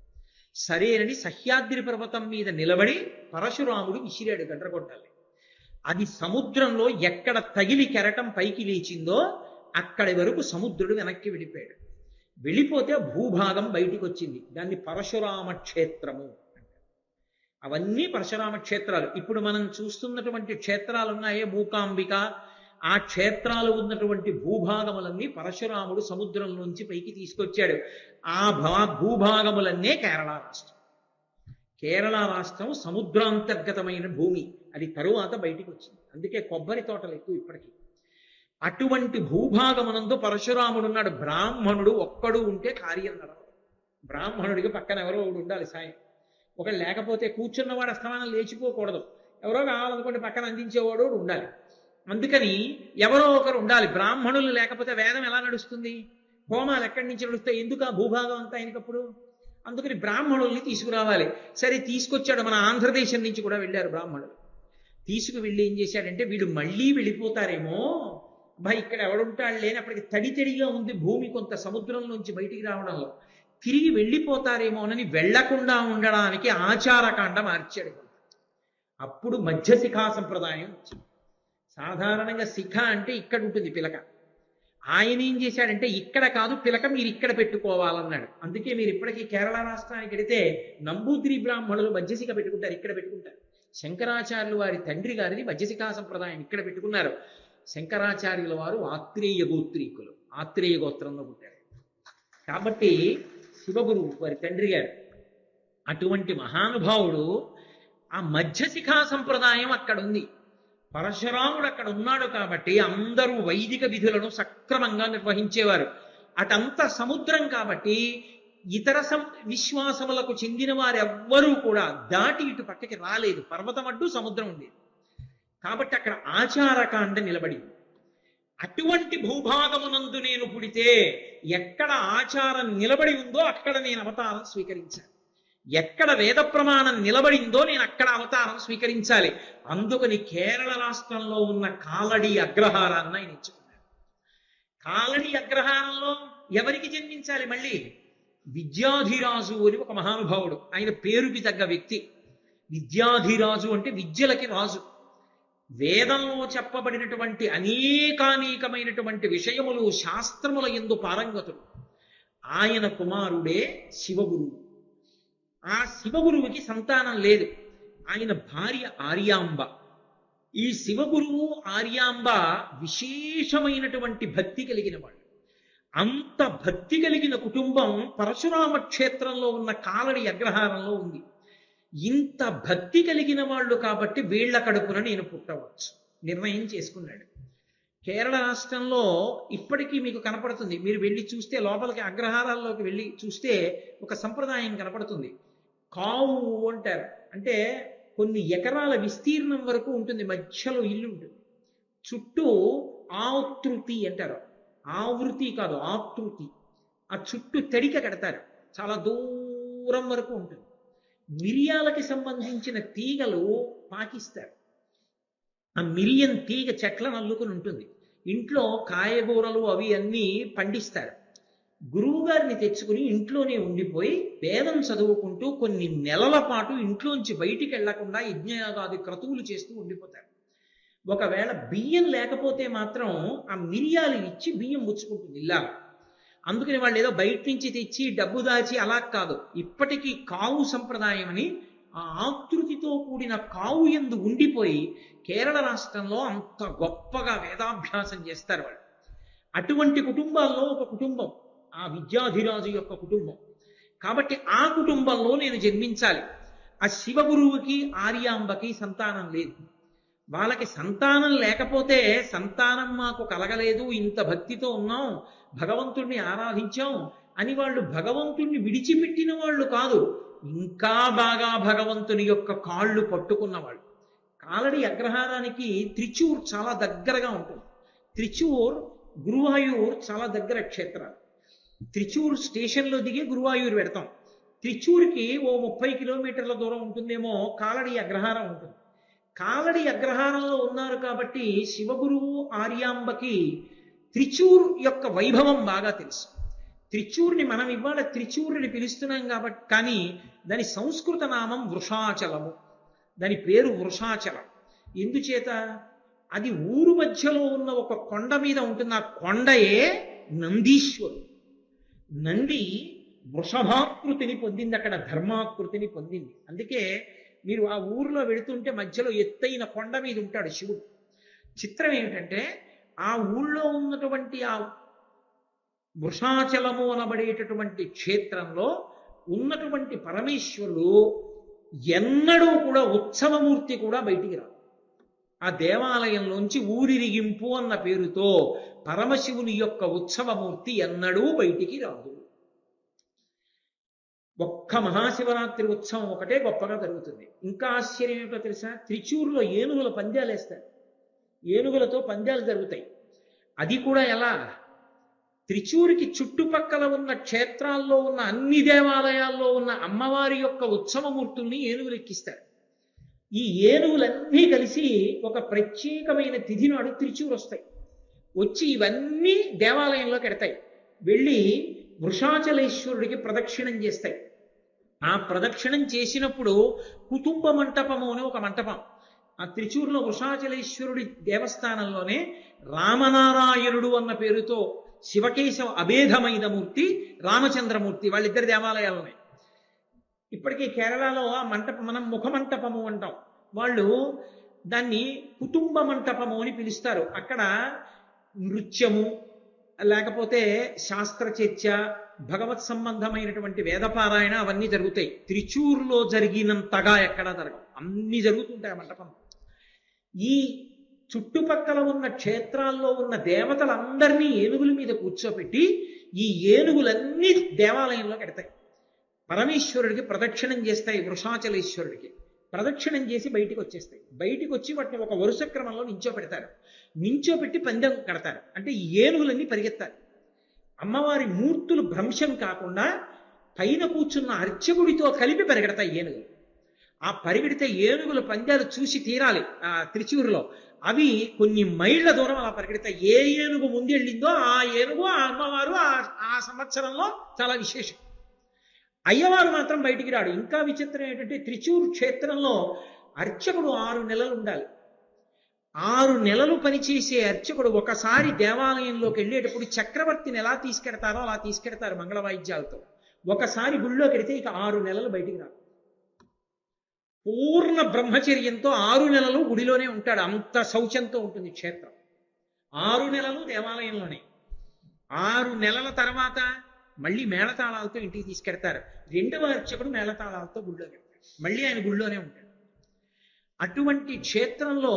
సరేనని సహ్యాద్రి పర్వతం మీద నిలబడి పరశురాముడు విసిరాడు గండ్రగొడ్డల్ని. అది సముద్రంలో ఎక్కడ తగిలి కెరటం పైకి లేచిందో అక్కడి వరకు సముద్రుడు వెనక్కి వెళ్ళిపోయాడు. వెళ్ళిపోతే భూభాగం బయటికి వచ్చింది, దాన్ని పరశురామ క్షేత్రము. అవన్నీ పరశురామ క్షేత్రాలు. ఇప్పుడు మనం చూస్తున్నటువంటి క్షేత్రాలు ఉన్నాయే, మూకాంబిక, ఆ క్షేత్రాలు ఉన్నటువంటి భూభాగములన్నీ పరశురాముడు సముద్రంలోంచి పైకి తీసుకొచ్చాడు. ఆ భూభాగములన్నే కేరళ రాష్ట్రం. కేరళ రాష్ట్రం సముద్రాంతర్గతమైన భూమి. అది తరువాత బయటికి వచ్చింది. అందుకే కొబ్బరి తోటలు ఎక్కువ ఇప్పటికీ. అటువంటి భూభాగమునందు పరశురాముడు ఉన్నాడు. బ్రాహ్మణుడు ఒక్కడు ఉంటే కార్యం నడవదు. బ్రాహ్మణుడికి పక్కన ఎవరో ఒకడు ఉండాలి సాయం. ఒకడు లేకపోతే కూర్చున్నవాడు అస్తమానం లేచిపోకూడదు. ఎవరో కావాలనుకోండి పక్కన అందించేవాడు ఉండాలి. అందుకని ఎవరో ఒకరు ఉండాలి. బ్రాహ్మణులు లేకపోతే వేదం ఎలా నడుస్తుంది? హోమాలు ఎక్కడి నుంచి నడుస్తాయి? ఎందుకు ఆ భూభాగం అంతా ఆయనకప్పుడు? అందుకని బ్రాహ్మణుల్ని తీసుకురావాలి. సరే, తీసుకొచ్చాడు. మన ఆంధ్రదేశం నుంచి కూడా వెళ్ళారు బ్రాహ్మణులు. తీసుకువెళ్ళి ఏం చేశాడంటే, వీడు మళ్ళీ వెళ్ళిపోతారేమో, ఇక్కడ ఎవడుంటాడు లేనప్పటికీ తడి తడిగా ఉంది భూమి కొంత సముద్రంలోంచి బయటికి రావడంలో, తిరిగి వెళ్ళిపోతారేమోనని వెళ్లకుండా ఉండడానికి ఆచారకాండ మార్చాడు. అప్పుడు మధ్యశిఖా సంప్రదాయం వచ్చింది. సాధారణంగా శిఖ అంటే ఇక్కడ ఉంటుంది పిలక. ఆయన ఏం చేశాడంటే, ఇక్కడ కాదు పిలక మీరు ఇక్కడ పెట్టుకోవాలన్నాడు. అందుకే మీరు ఇప్పటికీ కేరళ రాష్ట్రానికి వెళితే నంబూద్రి బ్రాహ్మణులు మధ్యశిఖ పెట్టుకుంటారు, ఇక్కడ పెట్టుకుంటారు. శంకరాచార్యులు వారి తండ్రి గారిది మధ్యశిఖా సంప్రదాయం ఇక్కడ పెట్టుకున్నారు. శంకరాచార్యుల వారు ఆత్రేయ గోత్రీకులు, ఆత్రేయ గోత్రంలో పుట్టారు. కాబట్టి శివగురువు వారి తండ్రి గారు. అటువంటి మహానుభావుడు. ఆ మధ్యశిఖా సంప్రదాయం అక్కడ ఉంది. పరశురాముడు అక్కడ ఉన్నాడు కాబట్టి అందరూ వైదిక విధులను సక్రమంగా నిర్వహించేవారు. అటంతా సముద్రం కాబట్టి ఇతర విశ్వాసములకు చెందిన వారెవ్వరూ కూడా దాటి ఇటు పక్కకి రాలేదు. పర్వతం అడ్డు సముద్రం ఉండేది కాబట్టి అక్కడ ఆచారకాండ నిలబడింది. అటువంటి భూభాగమునందు నేను పుడితే ఎక్కడ ఆచారం నిలబడి ఉందో అక్కడ నేను అవతారం స్వీకరించాను. ఎక్కడ వేద ప్రమాణం నిలబడిందో నేను అక్కడ అవతారం స్వీకరించాలి. అందుకని కేరళ రాష్ట్రంలో ఉన్న కాలడి అగ్రహారాన్ని ఆయన ఎంచుకున్నాడు. కాలడి అగ్రహారంలో ఎవరికి జన్మించాలి? మళ్ళీ విద్యాధిరాజు అని ఒక మహానుభావుడు. ఆయన పేరుకి తగ్గ వ్యక్తి. విద్యాధిరాజు అంటే విద్యలకి రాజు. వేదంలో చెప్పబడినటువంటి అనేకానేకమైనటువంటి విషయములు శాస్త్రముల యందు పారంగతుడు. ఆయన కుమారుడే శివగురువు. ఆ శివగురువుకి సంతానం లేదు. ఆయన భార్య ఆర్యాంబ. ఈ శివగురువు ఆర్యాంబ విశేషమైనటువంటి భక్తి కలిగిన వాళ్ళు. అంత భక్తి కలిగిన కుటుంబం పరశురామ క్షేత్రంలో ఉన్న కాలడి అగ్రహారంలో ఉంది. ఇంత భక్తి కలిగిన వాళ్ళు కాబట్టి వీళ్ల కడుపున నేను పుట్టవచ్చు నిర్ణయం చేసుకున్నాడు. కేరళ రాష్ట్రంలో ఇప్పటికీ మీకు కనపడుతుంది. మీరు వెళ్ళి చూస్తే, లోపలికి అగ్రహారాల్లోకి వెళ్ళి చూస్తే ఒక సంప్రదాయం కనపడుతుంది. కావు అంటారు. అంటే కొన్ని ఎకరాల విస్తీర్ణం వరకు ఉంటుంది. మధ్యలో ఇల్లు ఉంటుంది. చుట్టూ ఆవృతి అంటారు. ఆవృతి కాదు, ఆవృతి. ఆ చుట్టూ తడిక కడతారు. చాలా దూరం వరకు ఉంటుంది. మిరియాలకి సంబంధించిన తీగలు పాకిస్తారు. ఆ మిరియం తీగ చెట్లను అల్లుకుని ఉంటుంది. ఇంట్లో కాయగూరలు అవి అన్నీ పండిస్తారు. గురువు గారిని తెచ్చుకుని ఇంట్లోనే ఉండిపోయి వేదం చదువుకుంటూ కొన్ని నెలల పాటు ఇంట్లోంచి బయటికి వెళ్లకుండా యజ్ఞయాగాది క్రతువులు చేస్తూ ఉండిపోతారు. ఒకవేళ బియ్యం లేకపోతే మాత్రం ఆ మిరియాలు ఇచ్చి బియ్యం పుచ్చుకుంటుంది ఇలా. అందుకని వాళ్ళు ఏదో బయట నుంచి తెచ్చి డబ్బు దాచి అలా కాదు. ఇప్పటికీ కావు సంప్రదాయం అని ఆ ఆకృతితో కూడిన కావు యందు ఉండిపోయి కేరళ రాష్ట్రంలో అంత గొప్పగా వేదాభ్యాసం చేస్తారు వాళ్ళు. అటువంటి కుటుంబాల్లో ఒక కుటుంబం ఆ విద్యాధిరాజు యొక్క కుటుంబం. కాబట్టి ఆ కుటుంబంలో నేను జన్మించాలి. ఆ శివగురువుకి ఆర్యాంబకి సంతానం లేదు. వాళ్ళకి సంతానం లేకపోతే సంతానం మాకు కలగలేదు, ఇంత భక్తితో ఉన్నాం, భగవంతుణ్ణి ఆరాధించాం అని వాళ్ళు భగవంతుణ్ణి విడిచిపెట్టిన వాళ్ళు కాదు, ఇంకా బాగా భగవంతుని యొక్క కాళ్ళు పట్టుకున్నవాళ్ళు. కాలడి అగ్రహారానికి త్రిచూర్ చాలా దగ్గరగా ఉంటుంది. త్రిచూర్, గురువాయూర్ చాలా దగ్గర క్షేత్రాలు. త్రిచూర్ స్టేషన్లో దిగి గురువాయూర్ పెడతాం. త్రిచూర్కి ఓ 30 కిలోమీటర్ల దూరం ఉంటుందేమో కాలడి అగ్రహారం ఉంటుంది. కాలడి అగ్రహారంలో ఉన్నారు కాబట్టి శివగురువు ఆర్యాంబకి త్రిచూర్ యొక్క వైభవం బాగా తెలుసు. త్రిచూర్ని మనం ఇవాళ త్రిచూర్ని పిలుస్తున్నాం కాబట్టి, కానీ దాని సంస్కృత నామం వృషాచలము. దాని పేరు వృషాచలం. ఎందుచేత? అది ఊరు మధ్యలో ఉన్న ఒక కొండ మీద ఉంటుంది. ఆ కొండయే నందీశ్వరుడు. నంది వృషభాకృతిని పొందింది, అక్కడ ధర్మాకృతిని పొందింది. అందుకే మీరు ఆ ఊరిలో వెళుతుంటే మధ్యలో ఎత్తైన కొండ మీద ఉంటాడు శివుడు. చిత్రం ఏమిటంటే ఆ ఊళ్ళో ఉన్నటువంటి ఆ వృషాచలము అనబడేటటువంటి క్షేత్రంలో ఉన్నటువంటి పరమేశ్వరుడు ఎన్నడూ కూడా ఉత్సవమూర్తి కూడా బయటికి రాదు. ఆ దేవాలయంలోంచి ఊరిరిగింపు అన్న పేరుతో పరమశివుని యొక్క ఉత్సవమూర్తి ఎన్నడూ బయటికి రాదు. ఒక్క మహాశివరాత్రి ఉత్సవం ఒకటే గొప్పగా జరుగుతుంది. ఇంకా ఆశ్చర్యం ఏమిటో తెలుసా? త్రిచూరులో ఏనుగుల పందాలు వేస్తారు. ఏనుగులతో పందాలు జరుగుతాయి. అది కూడా ఎలా? త్రిచూరికి చుట్టుపక్కల ఉన్న క్షేత్రాల్లో ఉన్న అన్ని దేవాలయాల్లో ఉన్న అమ్మవారి యొక్క ఉత్సవమూర్తుల్ని ఏనుగులు ఎక్కిస్తారు. ఈ ఏనుగులన్నీ కలిసి ఒక ప్రత్యేకమైన తిథి నాడు త్రిచూరు వస్తాయి. వచ్చి ఇవన్నీ దేవాలయంలోకి ఎడతాయి. వెళ్ళి వృషాచలేశ్వరుడికి ప్రదక్షిణం చేస్తాయి. ఆ ప్రదక్షిణం చేసినప్పుడు కుటుంబ మంటపము అని ఒక మంటపం, ఆ త్రిచూరులో వృషాచలేశ్వరుడి దేవస్థానంలోనే రామనారాయణుడు అన్న పేరుతో శివకేశవ అభేదమైన మూర్తి, రామచంద్రమూర్తి, వాళ్ళిద్దరి దేవాలయాలున్నాయి. ఇప్పటికీ కేరళలో ఆ మంటపం మనం ముఖమంటపము అంటాం, వాళ్ళు దాన్ని కుటుంబ మంటపము అని పిలుస్తారు. అక్కడ నృత్యము లేకపోతే శాస్త్ర చర్చ, భగవత్ సంబంధమైనటువంటి వేదపారాయణ అవన్నీ జరుగుతాయి. త్రిచూరులో జరిగినంతగా ఎక్కడా జరగవు, అన్ని జరుగుతుంటాయి ఆ మంటపం. ఈ చుట్టుపక్కల ఉన్న క్షేత్రాల్లో ఉన్న దేవతలందరినీ ఏనుగుల మీద కూర్చోపెట్టి ఈ ఏనుగులన్నీ దేవాలయంలోకి ఎడతాయి. పరమేశ్వరుడికి ప్రదక్షిణం చేస్తాయి. వృషాచలేశ్వరుడికి ప్రదక్షిణం చేసి బయటికి వచ్చేస్తాయి. బయటికి వచ్చి వాటిని ఒక వరుస క్రమంలో నించోపెడతారు. నించోపెట్టి పందెం కడతారు. అంటే ఈ ఏనుగులన్నీ పరిగెత్తాలి. అమ్మవారి మూర్తులు భ్రంశం కాకుండా పైన కూర్చున్న అర్చకుడితో కలిపి పరిగెడతాయి ఏనుగులు. ఆ పరిగెడితే ఏనుగుల పందాలు చూసి తీరాలి. ఆ త్రిచూరులో అవి కొన్ని మైళ్ళ దూరం అలా పరిగెడతాయి. ఏ ఏనుగు ముందెళ్ళిందో ఆ ఏనుగు ఆ అమ్మవారు ఆ సంవత్సరంలో చాలా విశేషం. అయ్యవారు మాత్రం బయటికి రాడు. ఇంకా విచిత్రం ఏంటంటే త్రిచూరు క్షేత్రంలో అర్చకుడు 6 నెలలు ఉండాలి. 6 నెలలు పనిచేసే అర్చకుడు ఒకసారి దేవాలయంలోకి వెళ్ళేటప్పుడు చక్రవర్తిని ఎలా తీసుకెడతారో అలా తీసుకెడతారు మంగళ వాయిద్యాలతో. ఒకసారి గుళ్ళోకి వెడితే ఇక 6 నెలలు బయటికి రాడు. పూర్ణ బ్రహ్మచర్యంతో 6 నెలలు గుడిలోనే ఉంటాడు. అంత శౌచంతో ఉంటుంది క్షేత్రం. 6 నెలలు దేవాలయంలోనే. 6 నెలల తర్వాత మళ్ళీ మేళతాళాలతో ఇంటికి తీసుకెడతారు. 2వ అర్చకుడు మేళతాళాలతో గుళ్ళోకి వెళ్తాడు. మళ్ళీ ఆయన గుళ్ళోనే ఉంటాడు. అటువంటి క్షేత్రంలో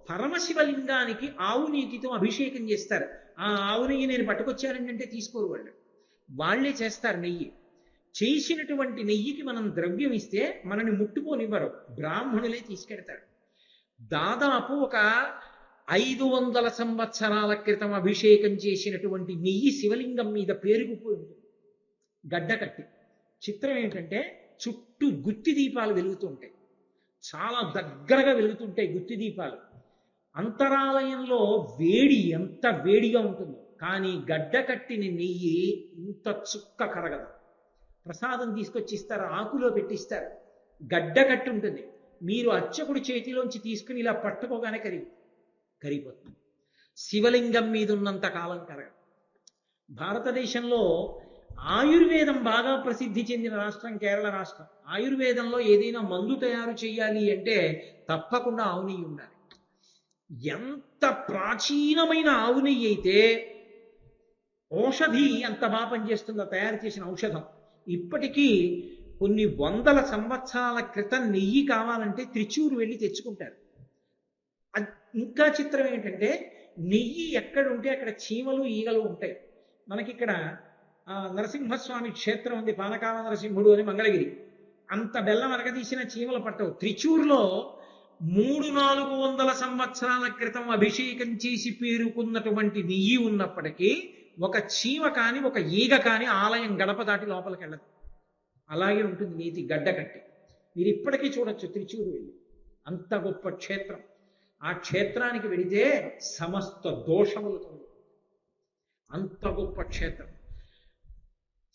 పరమశివలింగానికి ఆవు నీతితో అభిషేకం చేస్తారు. ఆ ఆవు నెయ్యి నేను పట్టుకొచ్చానంటే తీసుకోరు వాళ్ళు, వాళ్లే చేస్తారు నెయ్యి. చేసినటువంటి నెయ్యికి మనం ద్రవ్యం ఇస్తే మనని ముట్టుకోనివ్వరు, బ్రాహ్మణులే తీసుకెడతారు. దాదాపు ఒక 500 సంవత్సరాల క్రితం అభిషేకం చేసినటువంటి నెయ్యి శివలింగం మీద పేరుకుపోయి ఉంటుంది గడ్డ కట్టి. చిత్రం ఏంటంటే చుట్టూ గుత్తి దీపాలు వెలుగుతూ ఉంటాయి, చాలా దగ్గరగా వెలుగుతుంటాయి గుత్తి దీపాలు. అంతరాలయంలో వేడి ఎంత వేడిగా ఉంటుందో, కానీ గడ్డ కట్టిన నెయ్యి ఇంత చుక్క కరగదు. ప్రసాదం తీసుకొచ్చి ఇస్తారు, ఆకులో పెట్టిస్తారు, గడ్డ కట్టి ఉంటుంది. మీరు అర్చకుడి చేతిలోంచి తీసుకుని ఇలా పట్టుకోగానే కరిగిపోతుంది. శివలింగం మీద ఉన్నంత కాలం కరగదు. భారతదేశంలో ఆయుర్వేదం బాగా ప్రసిద్ధి చెందిన రాష్ట్రం కేరళ రాష్ట్రం. ఆయుర్వేదంలో ఏదైనా మందు తయారు చేయాలి అంటే తప్పకుండా ఆవు నెయ్యి ఉండాలి. ఎంత ప్రాచీనమైన ఆవు నెయ్యి అయితే ఔషధి అంత బాగా పనిచేస్తుందో తయారు చేసిన ఔషధం. ఇప్పటికీ కొన్ని 100 సంవత్సరాల క్రితం నెయ్యి కావాలంటే త్రిచూరు వెళ్ళి తెచ్చుకుంటారు. ఇంకా చిత్రం ఏంటంటే నెయ్యి ఎక్కడుంటే అక్కడ చీమలు ఈగలు ఉంటాయి. మనకిక్కడ నరసింహస్వామి క్షేత్రం ఉంది, పానకాల నరసింహుడు అని మంగళగిరి. అంత బెల్లం అరగదీసిన చీమలు పట్టవు. త్రిచూరులో 300-400 సంవత్సరాల క్రితం అభిషేకం చేసి పేరుకున్నటువంటి నెయ్యి ఉన్నప్పటికీ ఒక చీమ కాని ఒక ఈగ కాని ఆలయం గడప దాటి లోపలికి వెళ్ళదు. అలాగే ఉంటుంది నీతి గడ్డ కట్టి. మీరు ఇప్పటికీ చూడొచ్చు త్రిచూరు వెళ్ళి. అంత గొప్ప క్షేత్రం. ఆ క్షేత్రానికి వెళితే సమస్త దోషములతో, అంత గొప్ప క్షేత్రం.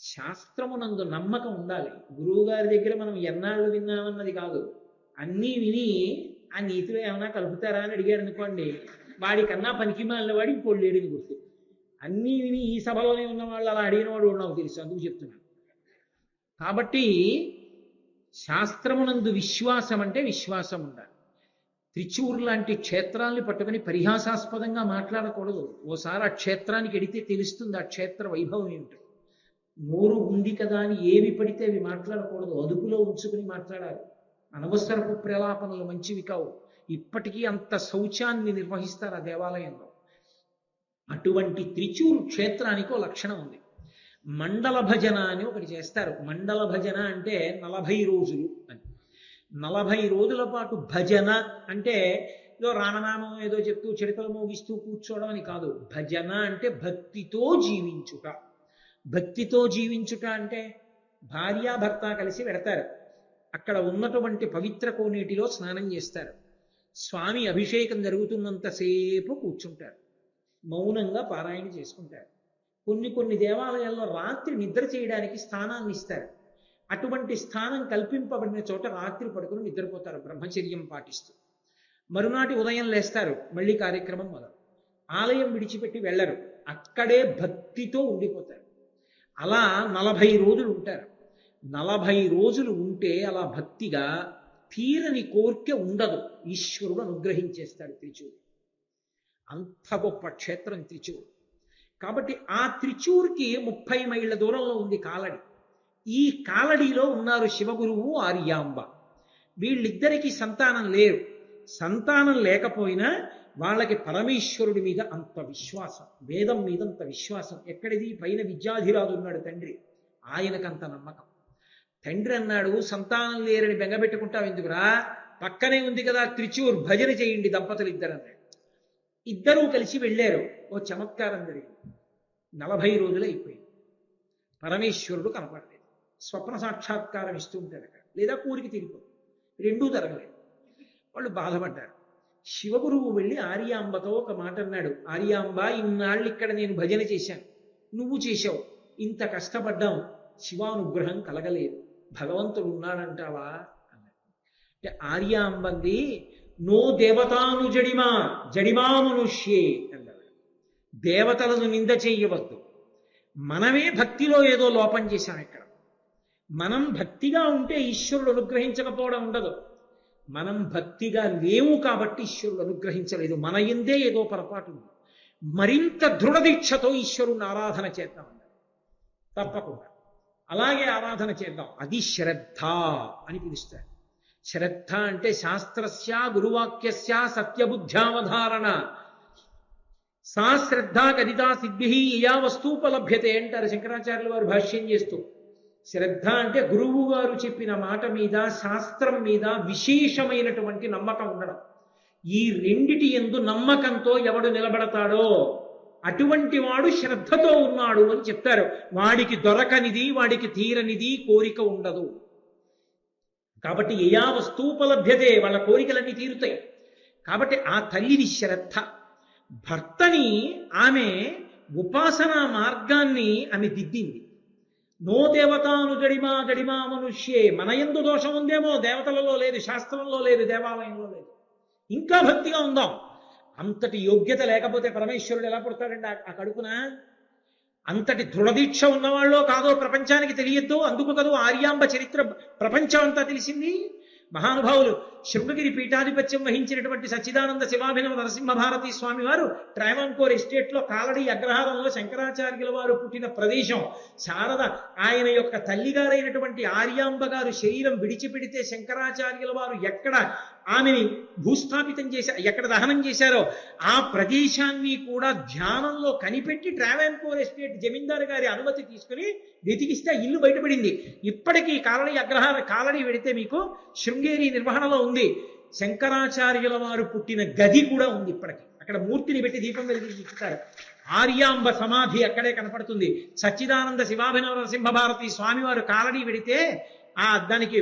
శాస్త్రమునందు నమ్మకం ఉండాలి. గురువు గారి దగ్గర మనం ఎన్నాళ్ళు విన్నామన్నది కాదు, అన్నీ విని ఆ నీతిలో ఏమైనా కలుపుతారా అని అడిగారు అనుకోండి, వాడికన్నా పనికి మాలిన వాడి ఇంకోటి లేడిని గుర్తు. అన్నీ విని ఈ సభలోనే ఉన్న వాళ్ళు అలా అడిగిన వాడు నాకు తెలుసు, అందుకు చెప్తున్నాను. కాబట్టి శాస్త్రమునందు విశ్వాసం అంటే విశ్వాసం ఉండాలి. త్రిచూర్ లాంటి క్షేత్రాల్ని పట్టుకుని పరిహాసాస్పదంగా మాట్లాడకూడదు. ఓసారి ఆ క్షేత్రానికి వెడితే తెలుస్తుంది ఆ క్షేత్ర వైభవం ఏమిటో. నోరు ఉంది కదా అని ఏవి పడితే అవి మాట్లాడకూడదు, అదుపులో ఉంచుకుని మాట్లాడాలి. అనవసరపు ప్రలాపనలు మంచివి కావు. ఇప్పటికీ అంత శౌచాన్ని నిర్వహిస్తారు ఆ దేవాలయంలో. అటువంటి త్రిచూర్ క్షేత్రానికి ఒక లక్షణం ఉంది. మండల భజన అని ఒకటి చేస్తారు. మండల భజన అంటే 40 రోజులు అని. 40 రోజుల పాటు భజన అంటే ఏదో రామనామం ఏదో చెప్తూ చిడతలు మోగిస్తూ కూర్చోవడం అని కాదు. భజన అంటే భక్తితో జీవించుట. భక్తితో జీవించుట అంటే భార్యాభర్త కలిసి వెడతారు. అక్కడ ఉన్నటువంటి పవిత్ర కోనేటిలో స్నానం చేస్తారు. స్వామి అభిషేకం జరుగుతున్నంతసేపు కూర్చుంటారు, మౌనంగా పారాయణ చేసుకుంటారు. కొన్ని దేవాలయాల్లో రాత్రి నిద్ర చేయడానికి స్థానాన్ని ఇస్తారు. అటువంటి స్థానం కల్పింపబడిన చోట రాత్రి పడుకుని నిద్రపోతారు బ్రహ్మచర్యం పాటిస్తూ. మరునాటి ఉదయం లేస్తారు, మళ్ళీ కార్యక్రమం మొదలు. ఆలయం విడిచిపెట్టి వెళ్ళరు, అక్కడే భక్తితో ఉండిపోతారు. అలా 40 రోజులు ఉంటారు. 40 రోజులు ఉంటే అలా భక్తిగా తీరని కోర్కె ఉండదు. ఈశ్వరుడు అనుగ్రహించేస్తాడు త్రిచూర్. అంత గొప్ప క్షేత్రం త్రిచూర్. కాబట్టి ఆ త్రిచూర్కి 30 మైళ్ళ దూరంలో ఉంది కాలడి. ఈ కాలడిలో ఉన్నారు శివగురువు, ఆర్యాంబ. వీళ్ళిద్దరికీ సంతానం లేరు. సంతానం లేకపోయినా వాళ్ళకి పరమేశ్వరుడి మీద అంత విశ్వాసం, వేదం మీద అంత విశ్వాసం. ఎక్కడిది? పైన విద్యాధిరాజు ఉన్నాడు తండ్రి, ఆయనకంత నమ్మకం. తండ్రి అన్నాడు, సంతానం లేరని బెంగపెట్టుకుంటావు ఎందుకురా, పక్కనే ఉంది కదా త్రిచూర్, భజన చేయండి దంపతులు ఇద్దరు అన్నాడు. ఇద్దరూ కలిసి వెళ్ళారు. ఓ చమత్కారం జరిగింది. 40 రోజులు అయిపోయింది. పరమేశ్వరుడు కనపడలేదు. స్వప్న సాక్షాత్కారం ఇస్తూ ఉంటాడు అక్కడ, లేదా కూరికి తీరిపోతుంది. రెండూ జరగలేదు. వాళ్ళు బాధపడ్డారు. శివగురువు వెళ్ళి ఆర్యాంబతో ఒక మాట అన్నాడు. ఆర్యాంబ, ఇన్నాళ్ళు ఇక్కడ నేను భజన చేశాను, నువ్వు చేశావు, ఇంత కష్టపడ్డాం, శివానుగ్రహం కలగలేదు, భగవంతుడు ఉన్నాడంటావా అన్నాడు. అంటే ఆర్యాంబంది, నో దేవతాను జడిమా జడిమా మనుష్యే అన్నాడు. దేవతలను నింద చెయ్యవద్దు. మనమే భక్తిలో ఏదో లోపం చేశాం ఇక్కడ. మనం భక్తిగా ఉంటే ఈశ్వరుడు అనుగ్రహించకపోవడం ఉండదు. మనం భక్తిగా లేవు కాబట్టి ఈశ్వరుడు అనుగ్రహించలేదు. మన ఎందే ఏదో పొరపాటు ఉంది. మరింత దృఢదీక్షతో ఈశ్వరుని ఆరాధన చేద్దామన్నారు. తప్పకుండా అలాగే ఆరాధన చేద్దాం. అది శ్రద్ధ అని పిలుస్తారు. శ్రద్ధ అంటే శాస్త్రస్య గురువాక్యస్య సత్యబుద్ధ్యావధారణ. సా శ్రద్ధ కదితా సిద్భి యా వస్తూపలభ్యతే అంటారు శంకరాచార్యుల వారు భాష్యం చేస్తూ. శ్రద్ధ అంటే గురువు గారు చెప్పిన మాట మీద, శాస్త్రం మీద విశేషమైనటువంటి నమ్మకం ఉండడం. ఈ రెండిటి యందు నమ్మకంతో ఎవడు నిలబడతాడో అటువంటి వాడు శ్రద్ధతో ఉన్నాడు అని చెప్తారు. వాడికి దొరకనిది, వాడికి తీరనిది కోరిక ఉండదు. కాబట్టి యయా వస్తూపలభ్యతే, వాళ్ళ కోరికలన్నీ తీరుతాయి. కాబట్టి ఆ తల్లిని శ్రద్ధ. భర్తని ఆమె ఉపాసనా మార్గాన్ని ఆమె దిద్దింది. నో దేవతాను జడిమా జడిమా మనుష్యే. మన యందు దోషం ఉందేమో, దేవతలలో లేదు, శాస్త్రంలో లేదు, దేవాలయంలో లేదు. ఇంకా భక్తిగా ఉందాం. అంతటి యోగ్యత లేకపోతే పరమేశ్వరుడు ఎలా పుడతాడండి ఆ కడుపున? అంతటి దృఢదీక్ష ఉన్నవాళ్ళో కాదో ప్రపంచానికి తెలియద్దు. అందుకు కదూ ఆర్యాంబ చరిత్ర ప్రపంచం అంతా తెలిసింది. మహానుభావులు శృంగగిరి పీఠాధిపత్యం వహించినటువంటి సచ్చిదానంద శివాభినవ నరసింహభారతీ స్వామి వారు ట్రావెన్కోర్ ఎస్టేట్లో కాలడి అగ్రహారంలో శంకరాచార్యుల వారు పుట్టిన ప్రదేశం. శారద ఆయన యొక్క తల్లిగారైనటువంటి ఆర్యాంబ గారు శరీరం విడిచిపెడితే శంకరాచార్యుల వారు ఎక్కడ ఆమెని భూస్థాపితం చేశారు, ఎక్కడ దహనం చేశారో ఆ ప్రదేశాన్ని కూడా ధ్యానంలో కనిపెట్టి ట్రావెన్కోర్ ఎస్టేట్ జమీందారు గారి అనుమతి తీసుకుని వెతికిస్తే ఇల్లు బయటపడింది. ఇప్పటికీ కాలడి వెడితే మీకు శృంగేరి నిర్వహణలో ఉంది. శంకరాచార్యుల వారు పుట్టిన గది కూడా ఉంది ఇప్పటికీ. అక్కడ మూర్తిని పెట్టి దీపం వెలిగించి ఇస్తారు. ఆర్యాంబ సమాధి అక్కడే కనపడుతుంది. సచ్చిదానంద శివాభినవ నరసింహభారతి స్వామివారు కాలడి వెడితే దానికి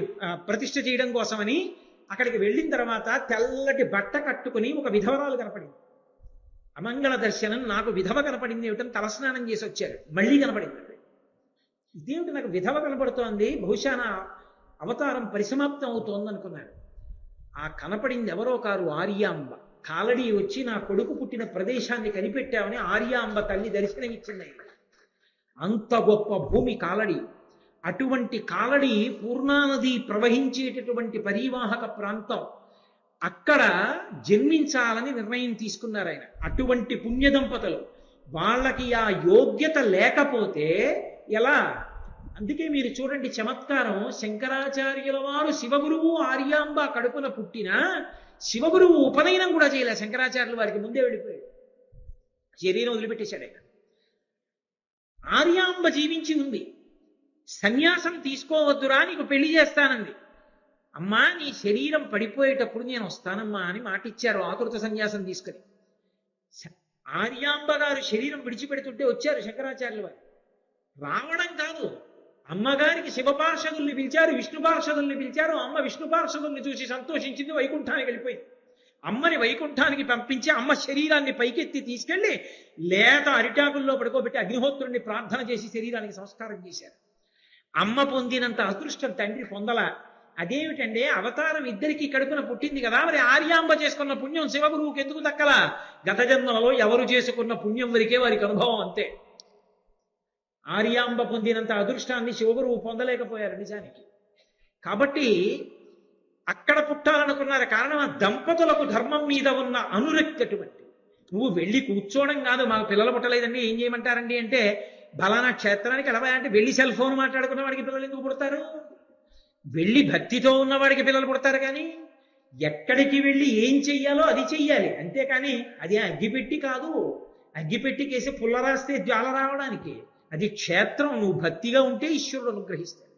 ప్రతిష్ఠ చేయడం కోసమని అక్కడికి వెళ్ళిన తర్వాత తెల్లటి బట్ట కట్టుకుని ఒక విధవరాలు కనపడింది. అమంగళ దర్శనం, నాకు విధవ కనపడింది ఏమిటని తలస్నానం చేసి వచ్చారు. మళ్ళీ కనపడింది. ఇదేమిటి నాకు విధవ కనపడుతోంది, బహుశా నా అవతారం పరిసమాప్తం అవుతోంది అనుకున్నాడు. ఆ కనపడింది ఎవరో కారు, ఆర్యాంబ. కాలడి వచ్చి నా కొడుకు పుట్టిన ప్రదేశాన్ని కనిపెట్టామని ఆర్యాంబ తల్లి దర్శనమిచ్చింది. అంత గొప్ప భూమి కాలడి. అటువంటి కాలడి పూర్ణానది ప్రవహించేటటువంటి పరీవాహక ప్రాంతం. అక్కడ జన్మించాలని నిర్ణయం తీసుకున్నారు ఆయన. అటువంటి పుణ్య దంపతులు. వాళ్ళకి ఆ యోగ్యత లేకపోతే ఎలా? అందుకే మీరు చూడండి చమత్కారం, శంకరాచార్యుల వారు శివగురువు ఆర్యాంబ కడుపున పుట్టిన శివగురువు ఉపనయనం కూడా చేయలే. శంకరాచార్యుల వారికి ముందే వెళ్ళిపోయాడు, శరీరం వదిలిపెట్టేశాడు ఆయన. ఆర్యాంబ జీవించి ఉంది. సన్యాసం తీసుకోవద్దురా, నీకు పెళ్లి చేస్తానంది. అమ్మా నీ శరీరం పడిపోయేటప్పుడు నేను వస్తానమ్మా అని మాటిచ్చారు ఆకృత సన్యాసం తీసుకుని. ఆర్యాంబ గారు శరీరం విడిచిపెడుతుంటే వచ్చారు శంకరాచార్యుల వారు. రావడం కాదు, అమ్మగారికి శివ పార్షదుల్ని పిలిచారు, విష్ణు పార్షదుల్ని పిలిచారు. అమ్మ విష్ణు పార్షదుల్ని చూసి సంతోషించింది, వైకుంఠానికి వెళ్ళిపోయింది. అమ్మని వైకుంఠానికి పంపించి అమ్మ శరీరాన్ని పైకెత్తి తీసుకెళ్లి లేత అరిటాకుల్లో పడుకోబెట్టి అగ్నిహోత్రుడిని ప్రార్థన చేసి శరీరానికి సంస్కారం చేశారు. అమ్మ పొందినంత అదృష్టం తండ్రి పొందలా. అదేమిటంటే అవతారం ఇద్దరికి కడుపున పుట్టింది కదా, మరి ఆర్యాంబ చేసుకున్న పుణ్యం శివగురువుకి ఎందుకు దక్కలా? గత జన్మలలో ఎవరు చేసుకున్న పుణ్యం వరకే వారికి అనుభవం, అంతే. ఆర్యాంబ పొందినంత అదృష్టాన్ని శివగురువు పొందలేకపోయారు నిజానికి. కాబట్టి అక్కడ పుట్టాలనుకున్నారు. కారణం ఆ దంపతులకు ధర్మం మీద ఉన్న అనురక్తి అటువంటి. నువ్వు వెళ్ళి కూర్చోవడం కాదు, మాకు పిల్లలు పుట్టలేదండి ఏం చేయమంటారండి అంటే, బలానా క్షేత్రానికి ఎలా అంటే వెళ్ళి సెల్ ఫోన్ మాట్లాడుకున్న వాడికి పిల్లలు ఎందుకు పుడతారు? వెళ్ళి భక్తితో ఉన్నవాడికి పిల్లలు పుడతారు. కానీ ఎక్కడికి వెళ్ళి ఏం చెయ్యాలో అది చెయ్యాలి, అంతేకాని అది అగ్గిపెట్టి కాదు. అగ్గిపెట్టికేసి పుల్ల రాస్తే జ్వాల రావడానికి. అది క్షేత్రం. నువ్వు భక్తిగా ఉంటే ఈశ్వరుడు అనుగ్రహిస్తాడు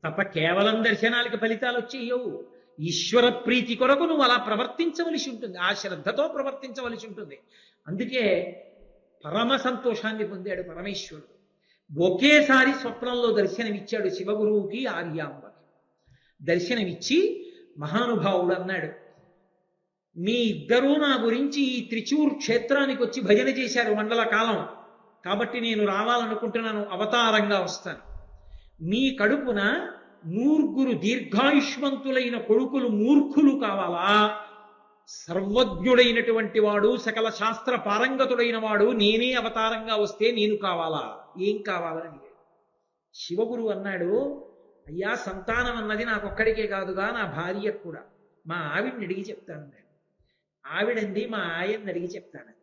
తప్ప కేవలం దర్శనాలకి ఫలితాలు వచ్చేయవు. ఈశ్వర ప్రీతి కొరకు నువ్వు అలా ప్రవర్తించవలసి ఉంటుంది, ఆ శ్రద్ధతో ప్రవర్తించవలసి ఉంటుంది. అందుకే పరమ సంతోషాన్ని పొందాడు పరమేశ్వరుడు. ఒకేసారి స్వప్నంలో దర్శనమిచ్చాడు శివగురువుకి ఆర్యాంబకి. దర్శనమిచ్చి మహానుభావుడు అన్నాడు, మీ ఇద్దరూ నా గురించి ఈ త్రిచూర్ క్షేత్రానికి వచ్చి భజన చేశారు మండల కాలం, కాబట్టి నేను రావాలనుకుంటున్నాను, అవతారంగా వస్తాను. మీ కడుపున 3 దీర్ఘాయుష్మంతులైన కొడుకులు మూర్ఖులు కావాలా? సర్వజ్ఞుడైనటువంటి వాడు, సకల శాస్త్ర పారంగతుడైన వాడు నేనే అవతారంగా వస్తే నేను కావాలా? ఏం కావాలని అడిగాడు. శివగురు అన్నాడు, అయ్యా సంతానం అన్నది నాకొక్కడికే కాదుగా, నా భార్యకు కూడా. మా ఆవిడ్ని అడిగి చెప్తానన్నాడు. ఆవిడంది మా ఆయన్ని అడిగి చెప్తాను.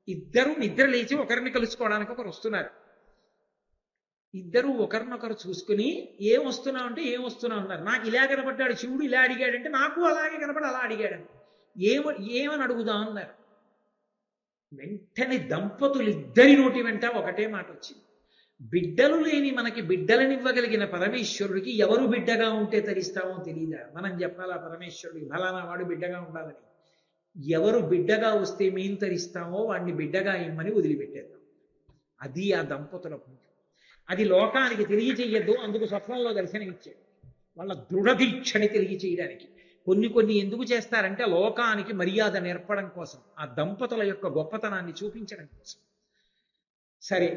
ఇద్దరు నిద్ర లేచి ఒకరిని కలుసుకోవడానికి ఒకరు వస్తున్నారు. ఇద్దరు ఒకరినొకరు చూసుకుని ఏం వస్తున్నావు అంటే ఏం వస్తున్నావు అన్నారు. నాకు ఇలా కనపడ్డాడు శివుడు, ఇలా అడిగాడంటే నాకు అలాగే కనపడి అలా అడిగాడు. ఏమని అడుగుదాం అన్నారు. వెంటనే దంపతులు ఇద్దరి నోటి వెంట ఒకటే మాట వచ్చింది, బిడ్డలు లేని మనకి బిడ్డలనివ్వగలిగిన పరమేశ్వరుడికి ఎవరు బిడ్డగా ఉంటే తరిస్తామో తెలియదా? మనం చెప్పాలా పరమేశ్వరుడికి ఫలానా వాడు బిడ్డగా ఉండాలని? ఎవరు బిడ్డగా వస్తే మేం తరిస్తామో వాడిని బిడ్డగా ఇమ్మని వదిలిపెట్టేద్దాం. అది ఆ దంపతుల పుణ్యం. అది లోకానికి తెలియచేయద్దు, అందుకు స్వప్నంలో దర్శనమిచ్చాడు. వాళ్ళ దృఢదీక్షని తెలియచేయడానికి. కొన్ని ఎందుకు చేస్తారంటే లోకానికి మర్యాద నేర్పడం కోసం, ఆ దంపతుల యొక్క గొప్పతనాన్ని చూపించడం కోసం. సరే,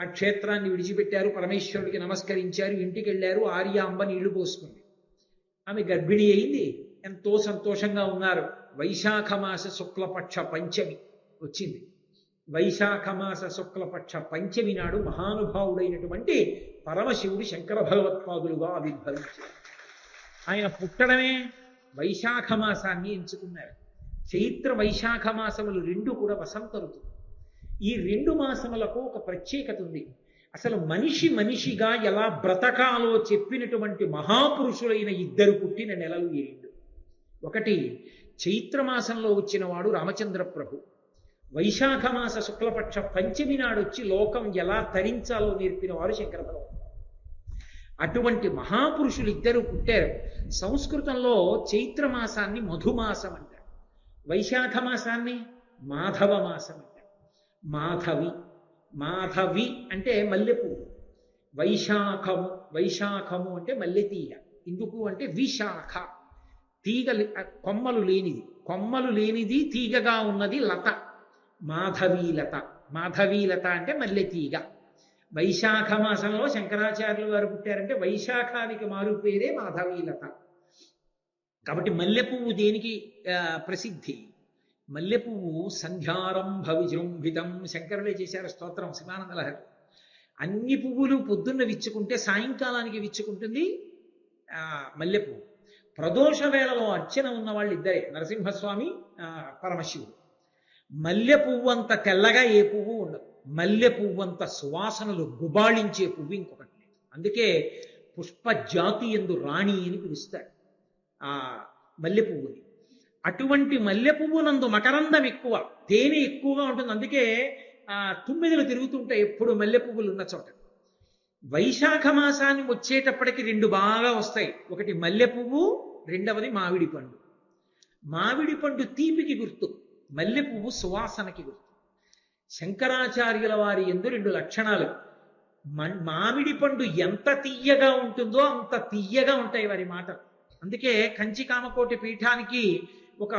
ఆ క్షేత్రాన్ని విడిచిపెట్టారు, పరమేశ్వరుడికి నమస్కరించారు, ఇంటికి వెళ్ళారు. ఆర్యాంబ నీళ్లు పోసుకుంది. ఆమె గర్భిణి అయింది, ఎంతో సంతోషంగా ఉన్నారు. వైశాఖమాస శుక్లపక్ష పంచమి వచ్చింది. వైశాఖమాస శుక్లపక్ష పంచమి నాడు మహానుభావుడైనటువంటి పరమశివుడు శంకర భగవత్పాదులుగా ఆవిర్భవించారు. ఆయన పుట్టడమే వైశాఖ మాసాన్ని ఎంచుకున్నారు. చైత్ర వైశాఖ మాసములు 2 కూడా వసంత ఋతువు. ఈ 2 మాసములకు ఒక ప్రత్యేకత ఉంది. అసలు మనిషిగా ఎలా బ్రతకాలో చెప్పినటువంటి మహాపురుషులైన 2 పుట్టిన నెలలు ఈ 2. ఒకటి చైత్రమాసంలో వచ్చిన వాడు రామచంద్ర ప్రభు. వైశాఖ మాస శుక్లపక్ష పంచమి నాడు వచ్చి లోకం ఎలా తరించాలో నేర్పిన వారు శంకర భగవత్పాదులు. అటువంటి మహాపురుషులు 2 పుట్టారు. సంస్కృతంలో చైత్రమాసాన్ని మధుమాసం అంటారు, వైశాఖ మాసాన్ని మాధవ మాసం అంటారు. మాధవి అంటే మల్లెపువ్వు, వైశాఖము అంటే మల్లెతీగ. ఎందుకు అంటే విశాఖ తీగ, కొమ్మలు లేనిది తీగగా ఉన్నది లత, మాధవీలత అంటే మల్లెతీగ. వైశాఖ మాసంలో శంకరాచార్యులు వారు పుట్టారంటే వైశాఖానికి మారు పేరే మాధవీలత. కాబట్టి మల్లెపువ్వు దేనికి ప్రసిద్ధి? మల్లెపువ్వు సంధ్యారంభ విజృంభితం, శంకరులే చేశారు స్తోత్రం శివానంద లహరి. అన్ని పువ్వులు పొద్దున్న విచ్చుకుంటే సాయంకాలానికి విచ్చుకుంటుంది మల్లెపువ్వు. ప్రదోష వేళలో అర్చన ఉన్న వాళ్ళు ఇద్దరే, నరసింహస్వామి పరమశివుడు. మల్లె పువ్వు అంత తెల్లగా ఏ పువ్వు ఉండదు, మల్లె పువ్వు అంత సువాసనలు గుబాళించే పువ్వు ఇంకొకటి లేదు. అందుకే పుష్ప జాతి ఎందు రాణి అని పిలుస్తారు ఆ మల్లె పువ్వుని. అటువంటి మల్లె పువ్వునందు మకరందం ఎక్కువ, తేనె ఎక్కువగా ఉంటుంది. అందుకే తుమ్మెదలు తిరుగుతుంటాయి ఎప్పుడు మల్లె పువ్వులు ఉన్న చోట. వైశాఖ మాసాన్ని వచ్చేటప్పటికి రెండు బాగా వస్తాయి, ఒకటి మల్లె పువ్వు, రెండవది మామిడి పండు. మామిడి పండు తీపికి గుర్తు, మల్లె పువ్వు సువాసనకి గుర్తు. శంకరాచార్యుల వారి యందు రెండు లక్షణాలు. మామిడి పండు ఎంత తీయగా ఉంటుందో అంత తీయగా ఉంటాయి వారి మాటలు. అందుకే కంచి కామకోటి పీఠానికి ఒక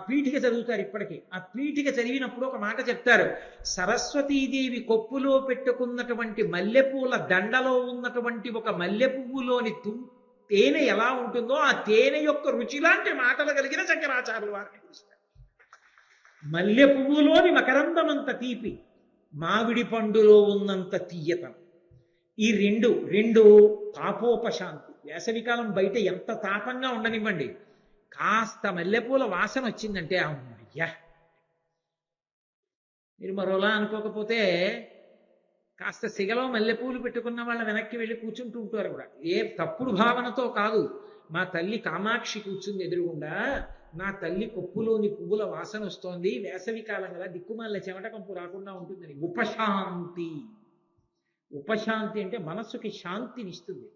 పీఠిక చదువుతారు ఇప్పటికీ. ఆ పీఠిక చదివినప్పుడు ఒక మాట చెప్తారు, సరస్వతీదేవి కొప్పులో పెట్టుకున్నటువంటి మల్లెపూల దండలో ఉన్నటువంటి ఒక మల్లె పువ్వులోని తేనె ఎలా ఉంటుందో ఆ తేనె యొక్క రుచి లాంటి మాటలు కలిగిన శంకరాచార్యుల వారిని పిలుస్తారు. మల్లె పువ్వులోని మకరందమంత తీపి, మామిడి పండులో ఉన్నంత తీయతనం. ఈ రెండు తాపోపశాంతి. వేసవికాలం బయట ఎంత తాపంగా ఉండనివ్వండి, కాస్త మల్లెపూల వాసన వచ్చిందంటే అమ్మయ్యా. మీరు మరోలా అనుకోకపోతే కాస్త సిగలో మల్లెపూలు పెట్టుకున్న వాళ్ళ వెనక్కి వెళ్ళి కూర్చుంటూ ఉంటారు కూడా. ఏ తప్పుడు భావనతో కాదు, మా తల్లి కామాక్షి కూర్చుంది ఎదురుగుండా, నా తల్లి కొప్పులోని పువ్వుల వాసన వస్తోంది, వేసవి కాలం కదా దిక్కుమాల చెమట కంపు రాకుండా ఉంటుందని. ఉపశాంతి. ఉపశాంతి అంటే మనస్సుకి శాంతినిస్తుంది.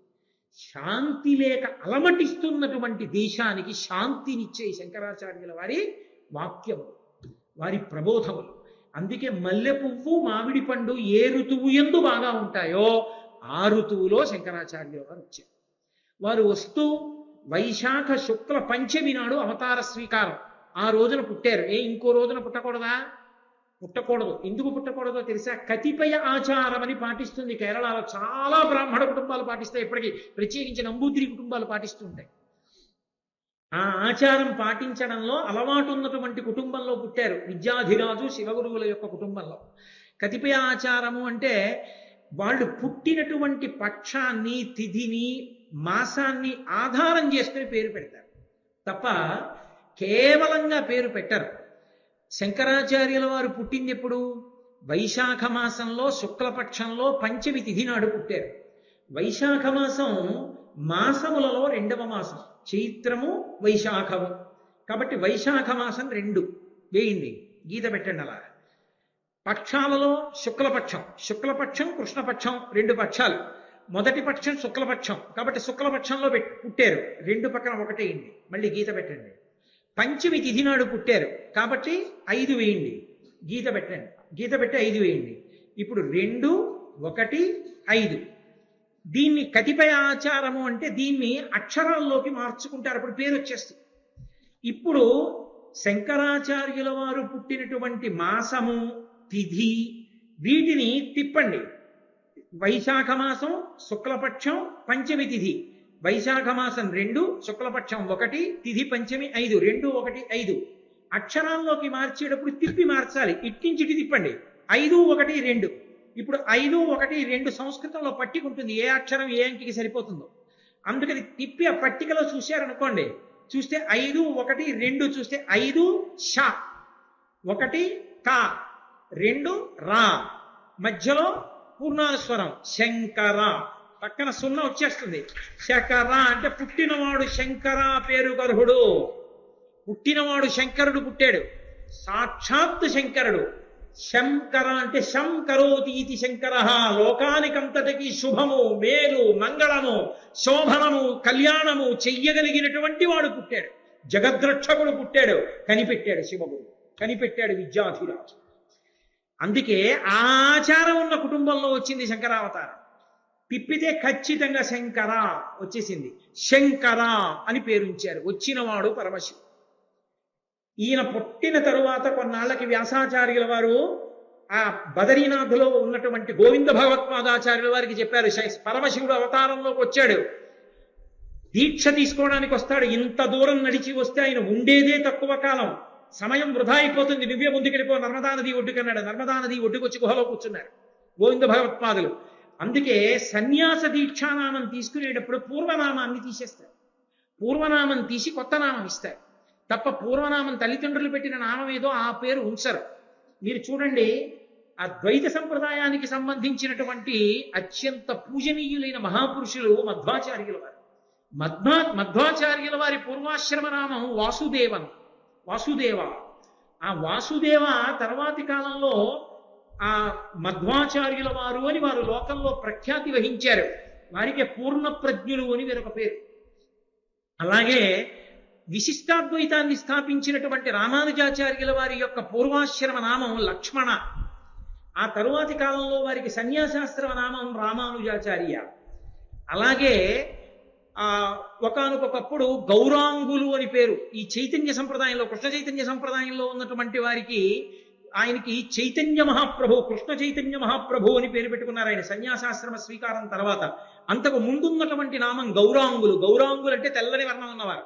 శాంతి లేక అలమటిస్తున్నటువంటి దేశానికి శాంతినిచ్చే శంకరాచార్యుల వారి వాక్యములు, వారి ప్రబోధములు. అందుకే మల్లె పువ్వు మామిడి పండు ఏ ఋతువు యందు బాగా ఉంటాయో ఆ ఋతువులో శంకరాచార్యుల వారు వచ్చారు. వారు వస్తూ వైశాఖ శుక్ల పంచమి నాడు అవతార స్వీకారం, ఆ రోజున పుట్టారు. ఇంకో రోజున పుట్టకూడదా? పుట్టకూడదు. ఎందుకు పుట్టకూడదో తెలుసా? కతిపయ ఆచారం అని పాటిస్తుంది కేరళలో. చాలా బ్రాహ్మణ కుటుంబాలు పాటిస్తాయి, ఇప్పటికీ ప్రత్యేకించి నంబూదిరి కుటుంబాలు పాటిస్తూ ఉంటాయి. ఆ ఆచారం పాటించడంలో అలవాటు ఉన్నటువంటి కుటుంబంలో పుట్టారు, విద్యాధిరాజు శివగురువుల యొక్క కుటుంబంలో. కతిపయ ఆచారము అంటే వాళ్ళు పుట్టినటువంటి పక్షాన్ని, తిథిని, మాసాన్ని ఆధారం చేసుకుని పేరు పెడతారు తప్ప కేవలంగా పేరు పెట్టరు. శంకరాచార్యుల వారు పుట్టింది ఎప్పుడు? వైశాఖ మాసంలో శుక్లపక్షంలో పంచమి తిథి నాడు పుట్టారు. వైశాఖ మాసం మాసములలో రెండవ మాసం, చైత్రము వైశాఖము. కాబట్టి వైశాఖ మాసం 2 వేయండి, గీత పెట్టండి అలా. పక్షాలలో శుక్లపక్షం కృష్ణపక్షం 2 పక్షాలు. మొదటి పక్షం శుక్లపక్షం, కాబట్టి శుక్లపక్షంలో పుట్టారు, 2 పక్కన 1 వేయండి, మళ్ళీ గీత పెట్టండి. పంచమి తిథి నాడు పుట్టారు కాబట్టి 5 వేయండి, గీత పెట్టండి, గీత పెట్టి 5 వేయండి. ఇప్పుడు 2, 1, 5. దీన్ని కతిపయ ఆచారము అంటే దీన్ని అక్షరాల్లోకి మార్చుకుంటారు, అప్పుడు పేరు వచ్చేస్తుంది. ఇప్పుడు శంకరాచార్యుల వారు పుట్టినటువంటి మాసము, తిథి, వీటిని తిప్పండి. వైశాఖ మాసం శుక్లపక్షం పంచమి తిథి, వైశాఖ మాసం 2, శుక్లపక్షం 1, తిథి పంచమి 5, 2, 1, 5. అక్షరాల్లోకి మార్చేటప్పుడు తిప్పి మార్చాలి, ఇట్టించిటి తిప్పండి. 5, 1, 2. ఇప్పుడు 5, 1, 2 సంస్కృతంలో పట్టిక ఉంటుంది, ఏ అక్షరం ఏ అంకికి సరిపోతుందో. అందుకని తిప్పి ఆ పట్టికలో చూశారనుకోండి, చూస్తే 5, 1, 2 చూస్తే 5 ష, 1 కా, 2 రా, మధ్యలో పూర్ణానుస్వరం శంకర, పక్కన 0 వచ్చేస్తుంది. శకర అంటే పుట్టినవాడు శంకర పేరు గర్హుడు. పుట్టినవాడు శంకరుడు పుట్టాడు, సాక్షాత్ శంకరుడు. శంకర అంటే శం కరోతి ఇది శంకర, లోకానికంతటికి శుభము, మేలు, మంగళము, శోభనము, కళ్యాణము చెయ్యగలిగినటువంటి వాడు పుట్టాడు. జగద్రక్షకుడు పుట్టాడు, కనిపెట్టాడు శివగురు, కనిపెట్టాడు విద్యాధిరాజు. అందుకే ఆచారం ఉన్న కుటుంబంలో వచ్చింది శంకరావతారం. తిప్పితే ఖచ్చితంగా శంకర వచ్చేసింది. శంకర అని పేరుంచారు, వచ్చినవాడు పరమశివుడు. ఈయన పుట్టిన తరువాత కొన్నాళ్ళకి వ్యాసాచార్యుల వారు ఆ బదరీనాథులో ఉన్నటువంటి గోవింద భగవత్పాదాచార్యుల వారికి చెప్పారు, పరమశివుడు అవతారంలోకి వచ్చాడు, దీక్ష తీసుకోవడానికి వస్తాడు. ఇంత దూరం నడిచి వస్తే ఆయన ఉండేదే తక్కువ కాలం, సమయం వృధా అయిపోతుంది, నువ్వే ముందుకెళ్ళిపో, నర్మదా నది ఒడ్డుకన్నాడు. నర్మదా నది ఒడ్డుకొచ్చి గుహలో కూర్చున్నారు గోవింద భగవత్పాదులు. అందుకే సన్యాస దీక్షానామం తీసుకునేటప్పుడు పూర్వనామాన్ని తీసేస్తారు. పూర్వనామం తీసి కొత్త నామం ఇస్తారు తప్ప పూర్వనామం తల్లిదండ్రులు పెట్టిన నామం ఏదో ఆ పేరు ఉంచరు. మీరు చూడండి, ఆ ద్వైత సంప్రదాయానికి సంబంధించినటువంటి అత్యంత పూజనీయులైన మహాపురుషులు మధ్వాచార్యుల వారు. మధ్వాచార్యుల వారి పూర్వాశ్రమ నామం వాసుదేవ. ఆ వాసుదేవ తర్వాతి కాలంలో ఆ మధ్వాచార్యుల వారు అని వారు లోకంలో ప్రఖ్యాతి వహించారు. వారికి పూర్ణ ప్రజ్ఞులు అని వేరొక పేరు. అలాగే విశిష్టాద్వైతాన్ని స్థాపించినటువంటి రామానుజాచార్యుల వారి యొక్క పూర్వాశ్రమ నామం లక్ష్మణ. ఆ తరువాతి కాలంలో వారికి సన్యాసాశ్రమ నామం రామానుజాచార్య. అలాగే ఒకానొకప్పుడు గౌరాంగులు అని పేరు. ఈ చైతన్య సంప్రదాయంలో, కృష్ణ చైతన్య సంప్రదాయంలో ఉన్నటువంటి వారికి ఆయనకి చైతన్య మహాప్రభు, కృష్ణ చైతన్య మహాప్రభు అని పేరు పెట్టుకున్నారు ఆయన సన్యాసాశ్రమ స్వీకారం తర్వాత. అంతకు ముందున్నటువంటి నామం గౌరాంగులు. గౌరాంగులు అంటే తెల్లని వర్ణం ఉన్నవారు.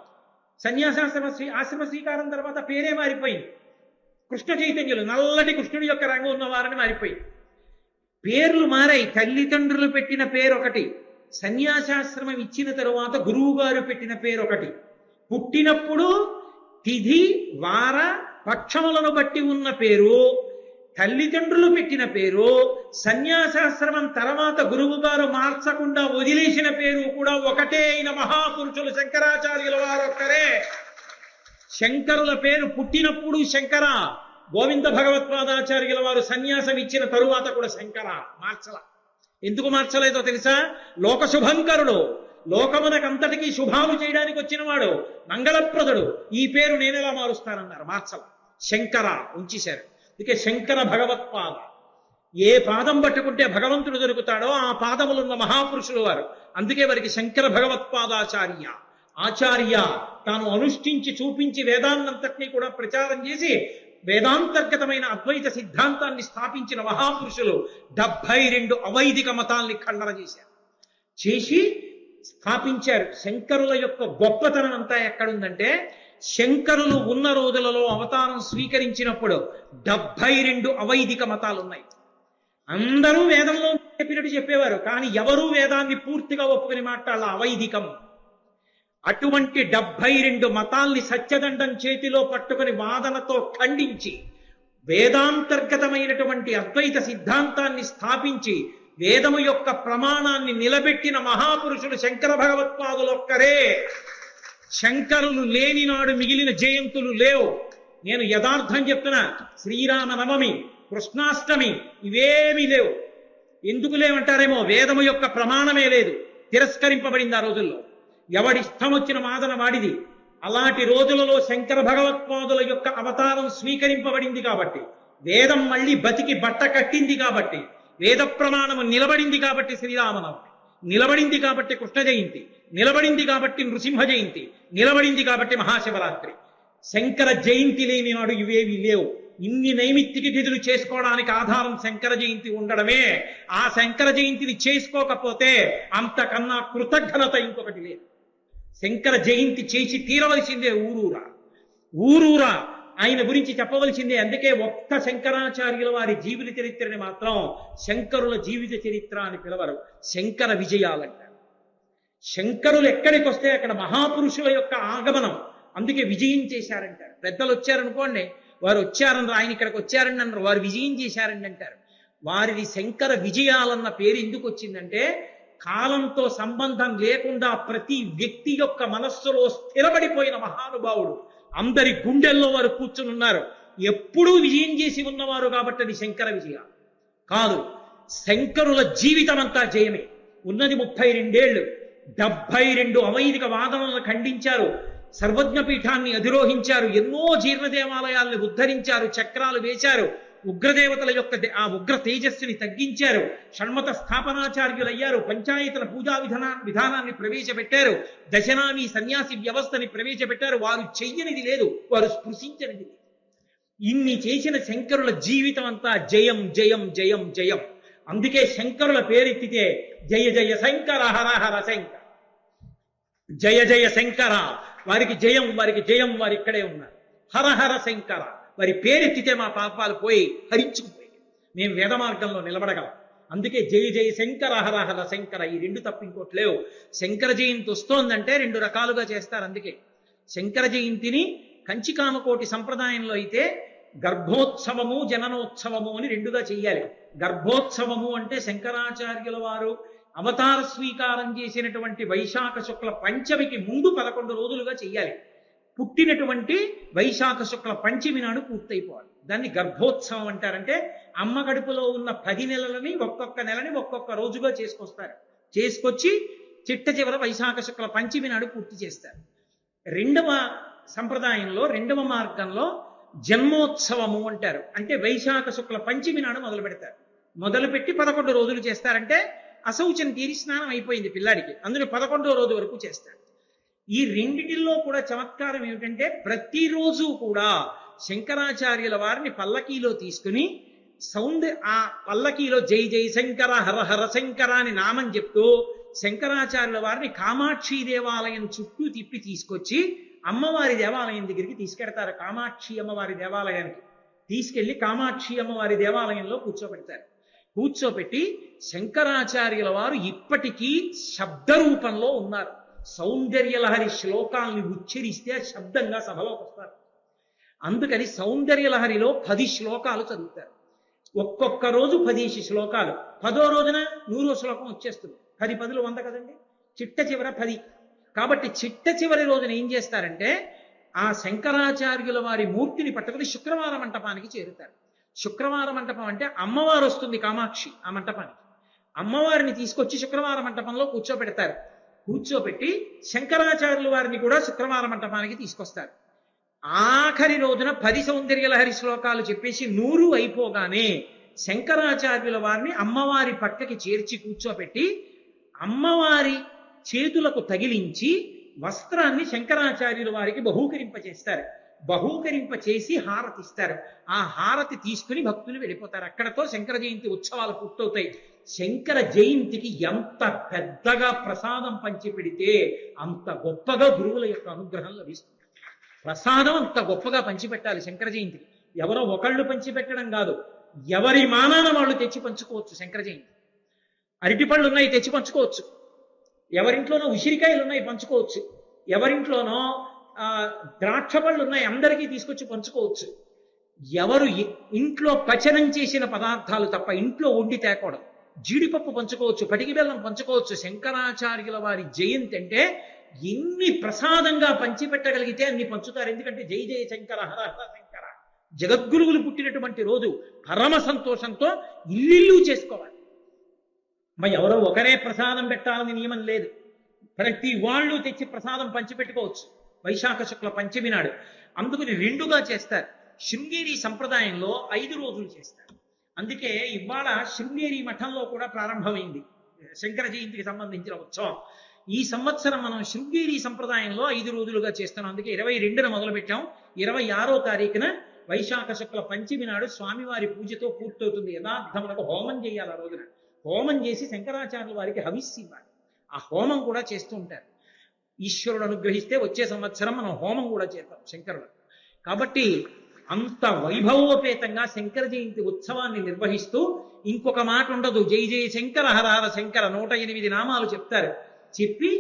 ఆశ్రమ స్వీకారం తర్వాత పేరే మారిపోయింది. కృష్ణ చైతన్యులు, నల్లటి కృష్ణుడి యొక్క రంగు ఉన్నవారని మారిపోయింది. పేర్లు మారాయి. తల్లిదండ్రులు పెట్టిన పేరు ఒకటి, సన్యాసాశ్రమం ఇచ్చిన తరువాత గురువు గారు పెట్టిన పేరు ఒకటి. పుట్టినప్పుడు తిథి వార పక్షములను బట్టి ఉన్న పేరు, తల్లిదండ్రులు పెట్టిన పేరు, సన్యాసాశ్రమం తర్వాత గురువు గారు మార్చకుండా వదిలేసిన పేరు కూడా ఒకటే అయిన మహాపురుషులు శంకరాచార్యుల వారు ఒక్కరే. శంకరుల పేరు పుట్టినప్పుడు శంకర, గోవింద భగవత్పాదాచార్యుల వారు సన్యాసం ఇచ్చిన తరువాత కూడా శంకర. మార్చల. ఎందుకు మార్చలేదో తెలుసా? లోక శుభంకరుడు, లోకమునకంతటికీ శుభాలు చేయడానికి వచ్చిన వాడు, మంగళప్రదుడు. ఈ పేరు నేనెలా మారుస్తానన్నారు. మార్చల. శంకర ఉంచేశారు. అందుకే శంకర భగవత్పాద. ఏ పాదం పట్టుకుంటే భగవంతుడు దొరుకుతాడో ఆ పాదములున్న మహాపురుషులు వారు. అందుకే వారికి శంకర భగవత్పాదాచార్య. ఆచార్య తాను అనుష్ఠించి చూపించి వేదాన్నంతటినీ కూడా ప్రచారం చేసి వేదాంతర్గతమైన అద్వైత సిద్ధాంతాన్ని స్థాపించిన మహాపురుషులు 72 అవైదిక మతాల్ని ఖండన చేసి స్థాపించారు. శంకరుల యొక్క గొప్పతనం అంతా ఎక్కడుందంటే, శంకరులు ఉన్న రోజులలో అవతారం స్వీకరించినప్పుడు 72 అవైదిక మతాలు ఉన్నాయి. అందరూ వేదంలో చెప్పినట్టు చెప్పేవారు, కానీ ఎవరూ వేదాన్ని పూర్తిగా ఒప్పుకుని మాట్లాడాల. అవైదికం. అటువంటి 72 మతాల్ని సత్యదండం చేతిలో పట్టుకుని వాదనతో ఖండించి వేదాంతర్గతమైనటువంటి అద్వైత సిద్ధాంతాన్ని స్థాపించి వేదము యొక్క ప్రమాణాన్ని నిలబెట్టిన మహాపురుషుడు శంకర భగవత్పాదులు ఒక్కరే. శంకరులు లేని నాడు మిగిలిన జయంతులు లేవు. నేను యథార్థం చెప్తున్నా. శ్రీరామ నవమి, కృష్ణాష్టమి ఇవేమీ లేవు. ఎందుకు లేవంటారేమో, వేదము యొక్క ప్రమాణమే లేదు, తిరస్కరింపబడింది ఆ రోజుల్లో. ఎవడిష్టం వచ్చిన వాదన వాడిది. అలాంటి రోజులలో శంకర భగవత్పాదుల యొక్క అవతారం స్వీకరింపబడింది కాబట్టి, వేదం మళ్ళీ బతికి బట్ట కట్టింది కాబట్టి, వేద ప్రమాణము నిలబడింది కాబట్టి శ్రీరామనవమి, నిలబడింది కాబట్టి కృష్ణ జయంతి, నిలబడింది కాబట్టి నృసింహ జయంతి, నిలబడింది కాబట్టి మహాశివరాత్రి. శంకర జయంతి లేని నాడు ఇవేవి లేవు. ఇన్ని నైమిత్తిక విధులు చేసుకోవడానికి ఆధారం శంకర జయంతి ఉండడమే. ఆ శంకర జయంతిని చేసుకోకపోతే అంతకన్నా కృతజ్ఞత ఇంకొకటి లేదు. శంకర జయంతి చేసి తీరవలసిందే. ఊరూరా ఆయన గురించి చెప్పవలసిందే. అందుకే ఒక్క శంకరాచార్యుల వారి జీవిత చరిత్రని మాత్రం శంకరుల జీవిత చరిత్ర అని పిలవరు, శంకర విజయాలంటారు. శంకరులు ఎక్కడికి వస్తే అక్కడ మహాపురుషుల యొక్క ఆగమనం. అందుకే విజయం చేశారంటారు. పెద్దలు వచ్చారనుకోండి, వారు వచ్చారన్నారు, ఆయన ఇక్కడికి వచ్చారండి అన్నారు, వారు విజయం చేశారండి అంటారు. వారిది శంకర విజయాలన్న పేరు ఎందుకు వచ్చిందంటే, కాలంతో సంబంధం లేకుండా ప్రతి వ్యక్తి యొక్క మనస్సులో స్థిరపడిపోయిన మహానుభావుడు. అందరి గుండెల్లో వారు కూర్చుని ఉన్నారు. ఎప్పుడూ విజయం చేసి ఉన్నవారు కాబట్టి అది శంకర విజయ కాదు. శంకరుల జీవితం అంతా జయమే. ఉన్నది 32 ఏళ్ళు. 72 అవైదిక వాదనలను ఖండించారు. సర్వజ్ఞ పీఠాన్ని అధిరోహించారు. ఎన్నో జీర్ణ దేవాలయాల్ని ఉద్ధరించారు. చక్రాలు వేశారు. ఉగ్రదేవతల యొక్క ఆ ఉగ్ర తేజస్సుని తగ్గించారు. షణ్మత స్థాపనాచార్యులయ్యారు. పంచాయతన పూజా విధానాన్ని ప్రవేశపెట్టారు. దశనామి సన్యాసి వ్యవస్థని ప్రవేశపెట్టారు. వారు చెయ్యనిది లేదు, వారు స్పృశించనిది లేదు. ఇన్ని చేసిన శంకరుల జీవితం అంతా జయం జయం జయం జయం. అందుకే శంకరుల పేరెత్తితే జయ జయ శంకర హర హర శంకర, జయ జయ శంకర. వారికి జయం, వారికి జయం. వారు ఇక్కడే ఉన్నారు. హర హర శంకర. వారి పేరెత్తితే మా పాపాలు పోయి హరించుకుపోయి మేము వేద మార్గంలో నిలబడగలం. అందుకే జయ జయ శంకర హర హర శంకర, ఈ రెండు తప్ప ఇంకోటి లేవు. శంకర జయంతి వస్తోందంటే రెండు రకాలుగా చేస్తారు. అందుకే శంకర జయంతిని కంచికామకోటి సంప్రదాయంలో అయితే గర్భోత్సవము జననోత్సవము అని రెండుగా చెయ్యాలి. గర్భోత్సవము అంటే శంకరాచార్యుల వారు అవతార స్వీకారం చేసినటువంటి వైశాఖ శుక్ల పంచమికి ముందు 11 రోజులుగా చెయ్యాలి. పుట్టినటువంటి వైశాఖ శుక్ల పంచమి నాడు పూర్తయిపోవాలి. దాన్ని గర్భోత్సవం అంటారంటే అమ్మ గడుపులో ఉన్న 10 నెలలని ఒక్కొక్క నెలని ఒక్కొక్క రోజుగా చేసుకొస్తారు. చేసుకొచ్చి చిట్ట చివర వైశాఖ శుక్ల పంచమి నాడు పూర్తి చేస్తారు. రెండవ సంప్రదాయంలో, రెండవ మార్గంలో జన్మోత్సవము అంటారు. అంటే వైశాఖ శుక్ల పంచమి నాడు మొదలు పెడతారు. మొదలుపెట్టి 11 రోజులు చేస్తారంటే అశౌచం తీరి స్నానం అయిపోయింది పిల్లాడికి, అందులో 11వ రోజు వరకు చేస్తారు. ఈ రెండిటిల్లో కూడా చమత్కారం ఏమిటంటే ప్రతిరోజు కూడా శంకరాచార్యుల వారిని పల్లకీలో తీసుకుని ఆ పల్లకీలో జై జై శంకర హర హర శంకర అని నామం చెప్తూ శంకరాచార్యుల వారిని కామాక్షి దేవాలయం చుట్టూ తిప్పి తీసుకొచ్చి అమ్మవారి దేవాలయం దగ్గరికి తీసుకెడతారు. కామాక్షి అమ్మవారి దేవాలయానికి తీసుకెళ్లి కామాక్షి అమ్మవారి దేవాలయంలో కూర్చోబెడతారు. కూర్చోబెట్టి శంకరాచార్యుల వారు ఇప్పటికీ శబ్ద రూపంలో ఉన్నారు. సౌందర్యలహరి శ్లోకాల్ని ఉచ్చరిస్తే శబ్దంగా సభలోకి వస్తారు. అందుకని సౌందర్యలహరిలో 10 శ్లోకాలు చదువుతారు. ఒక్కొక్క రోజు 10 శ్లోకాలు. 10వ రోజున 100వ శ్లోకం వచ్చేస్తుంది. 10 10లు 100 కదండి, చిట్ట చివర 10. కాబట్టి చిట్ట చివరి రోజున ఏం చేస్తారంటే ఆ శంకరాచార్యుల వారి మూర్తిని పట్టుకుని శుక్రవార మంటపానికి చేరుతారు. శుక్రవార మంటపం అంటే అమ్మవారు వస్తుంది కామాక్షి ఆ మంటపానికి. అమ్మవారిని తీసుకొచ్చి శుక్రవార మంటపంలో కూర్చోబెడతారు. కూర్చోబెట్టి శంకరాచార్యుల వారిని కూడా శుక్రవార మంటపానికి తీసుకొస్తారు. ఆఖరి రోజున 10 సౌందర్యలహరి శ్లోకాలు చెప్పేసి 100 అయిపోగానే శంకరాచార్యుల వారిని అమ్మవారి పక్కకి చేర్చి కూర్చోబెట్టి అమ్మవారి చేతులకు తగిలించి వస్త్రాన్ని శంకరాచార్యుల వారికి బహూకరింపచేస్తారు. బహూకరింపచేసి హారతిస్తారు. ఆ హారతి తీసుకుని భక్తులు వెళ్ళిపోతారు. అక్కడతో శంకర జయంతి ఉత్సవాలు పూర్తవుతాయి. శంకర జయంతికి ఎంత పెద్దగా ప్రసాదం పంచిపెడితే అంత గొప్పగా గురువుల యొక్క అనుగ్రహం లభిస్తుంది. ప్రసాదం అంత గొప్పగా పంచిపెట్టాలి శంకర జయంతికి. ఎవరో ఒకళ్ళు పంచిపెట్టడం కాదు, ఎవరి మానాన వాళ్ళు తెచ్చి పంచుకోవచ్చు. శంకర జయంతి అరటిపళ్ళు ఉన్నాయి తెచ్చి పంచుకోవచ్చు, ఎవరింట్లోనో ఉసిరికాయలు ఉన్నాయి పంచుకోవచ్చు, ఎవరింట్లోనో ద్రాక్ష పళ్ళు ఉన్నాయి అందరికీ తీసుకొచ్చి పంచుకోవచ్చు. ఎవరు ఇంట్లో పచనం చేసిన పదార్థాలు తప్ప ఇంట్లో వండి తేకూడదు. జీడిపప్పు పంచుకోవచ్చు, పటికి బెల్లం పంచుకోవచ్చు. శంకరాచార్యుల వారి జయంతి అంటే ఎన్ని ప్రసాదంగా పంచిపెట్టగలిగితే అన్ని పంచుతారు. ఎందుకంటే జై జయ శంకర హర హర శంకర జగద్గురువులు పుట్టినటువంటి రోజు. పరమ సంతోషంతో ఇల్లు చేసుకోవాలి. మరి ఎవరో ఒకరే ప్రసాదం పెట్టాలని నియమం లేదు. ప్రతి వాళ్ళు తెచ్చి ప్రసాదం పంచిపెట్టుకోవచ్చు వైశాఖ శుక్ల పంచమి నాడు. అందుకని రెండుగా చేస్తారు. శృంగేరి సంప్రదాయంలో 5 రోజులు చేస్తారు. అందుకే ఇవాళ శృంగేరి మఠంలో కూడా ప్రారంభమైంది శంకర జయంతికి సంబంధించిన ఉత్సవం. ఈ సంవత్సరం మనం శృంగేరి సంప్రదాయంలో 5 రోజులుగా చేస్తున్నాం. అందుకే 22న మొదలు పెట్టాం. 26వ తారీఖున వైశాఖ శుక్ల పంచమి నాడు స్వామివారి పూజతో పూర్తవుతుంది. యథార్థములకు హోమం చేయాలి. ఆ రోజున హోమం చేసి శంకరాచార్యుల వారికి హవిస్సు ఇవ్వాలి. ఆ హోమం కూడా చేస్తూ ఉంటారు. ఈశ్వరుడు అనుగ్రహిస్తే వచ్చే సంవత్సరం మనం హోమం కూడా చేద్దాం శంకరుడు. కాబట్టి అంత వైభవోపేతంగా శంకర జయంతి ఉత్సవాన్ని నిర్వహిస్తూ ఇంకొక మాట ఉండదు. జై జయ శంకర హర హర శంకర 108 నామాలు చెప్తారు. చెప్పి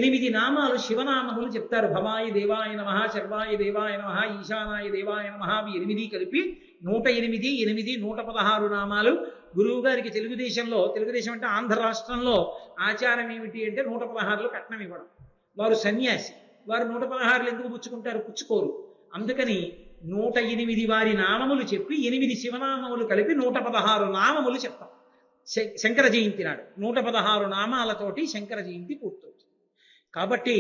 8 నామాలు శివనామములు చెప్తారు. భవాయ దేవాయ నమః, శర్వాయ దేవాయ నమః, ఈశానాయ దేవాయ నమః. 8 కలిపి 108, 116 నామాలు. గురువు గారికి తెలుగుదేశం అంటే ఆంధ్ర రాష్ట్రంలో ఆచారం ఏమిటి అంటే 116 కట్నం ఇవ్వడం. వారు సన్యాసి, వారు 116 ఎందుకు పుచ్చుకుంటారు? పుచ్చుకోరు. అందుకని 108 వారి నామములు చెప్పి 8 శివనామములు కలిపి 116 నామములు చెప్తాం శంకర జయంతి నాడు. 116 నామాలతోటి శంకర జయంతి పూర్తవుతుంది. కాబట్టి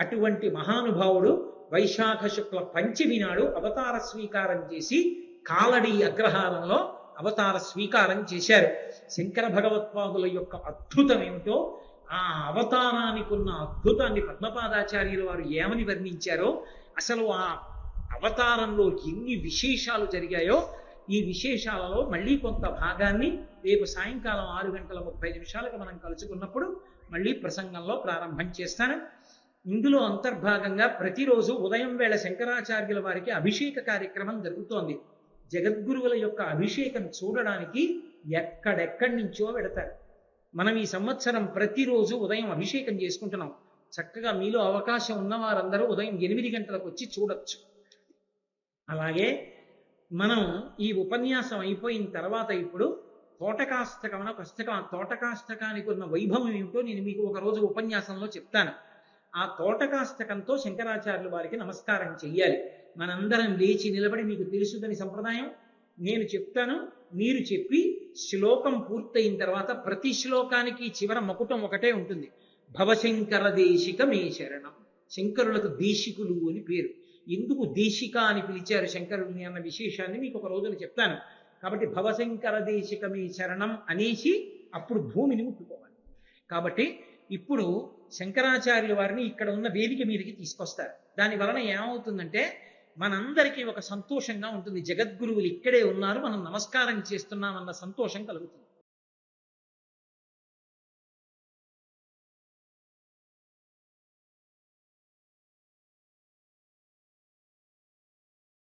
అటువంటి మహానుభావుడు వైశాఖ శుక్ల పంచమి నాడు అవతార స్వీకారం చేసి కాలడి అగ్రహారంలో అవతార స్వీకారం చేశారు. శంకర భగవత్పాదుల యొక్క అద్భుతం ఏమిటో, ఆ అవతారానికి ఉన్న అద్భుతాన్ని పద్మపాదాచార్యుల వారు ఏమని వర్ణించారో, అసలు ఆ అవతారంలో ఎన్ని విశేషాలు జరిగాయో, ఈ విశేషాలలో మళ్ళీ కొంత భాగాన్ని రేపు సాయంకాలం 6:30 మనం కలుసుకున్నప్పుడు మళ్ళీ ప్రసంగంలో ప్రారంభం చేస్తాను. ఇందులో అంతర్భాగంగా ప్రతిరోజు ఉదయం వేళ శంకరాచార్యుల వారికి అభిషేక కార్యక్రమం జరుగుతోంది. జగద్గురువుల యొక్క అభిషేకం చూడడానికి ఎక్కడెక్కడి నుంచో పెడతారు. మనం ఈ సంవత్సరం ప్రతిరోజు ఉదయం అభిషేకం చేసుకుంటున్నాం. చక్కగా మీలో అవకాశం ఉన్న వారందరూ ఉదయం 8 గంటలకు వచ్చి చూడొచ్చు. అలాగే మనం ఈ ఉపన్యాసం అయిపోయిన తర్వాత ఇప్పుడు తోటకాష్టకం అనే పుస్తకం, ఆ తోటకాష్టకానికి ఉన్న వైభవం ఏమిటో నేను మీకు ఒక రోజు ఉపన్యాసంలో చెప్తాను. ఆ తోటకాష్టకంతో శంకరాచార్యుల వారికి నమస్కారం చెయ్యాలి. మనందరం లేచి నిలబడి, మీకు తెలుసుదని సంప్రదాయం, నేను చెప్తాను, మీరు చెప్పి శ్లోకం పూర్తయిన తర్వాత ప్రతి శ్లోకానికి చివర మకుటం ఒకటే ఉంటుంది, భవశంకర దేశిక మే శరణం. శంకరులకు దేశికులు అని పేరు. ఎందుకు దేశిక అని పిలిచారు శంకరుల్ని అన్న విశేషాన్ని మీకు ఒక రోజున చెప్తాను. కాబట్టి భవశంకర దేశిక మే శరణం అనేసి అప్పుడు భూమిని ముట్టుకోవాలి. కాబట్టి ఇప్పుడు శంకరాచార్యుల వారిని ఇక్కడ ఉన్న వేదిక మీదకి తీసుకొస్తారు. దాని వలన ఏమవుతుందంటే మనందరికీ ఒక సంతోషంగా ఉంటుంది. జగద్గురువులు ఇక్కడే ఉన్నారు, మనం నమస్కారం చేస్తున్నామన్న సంతోషం కలుగుతుంది.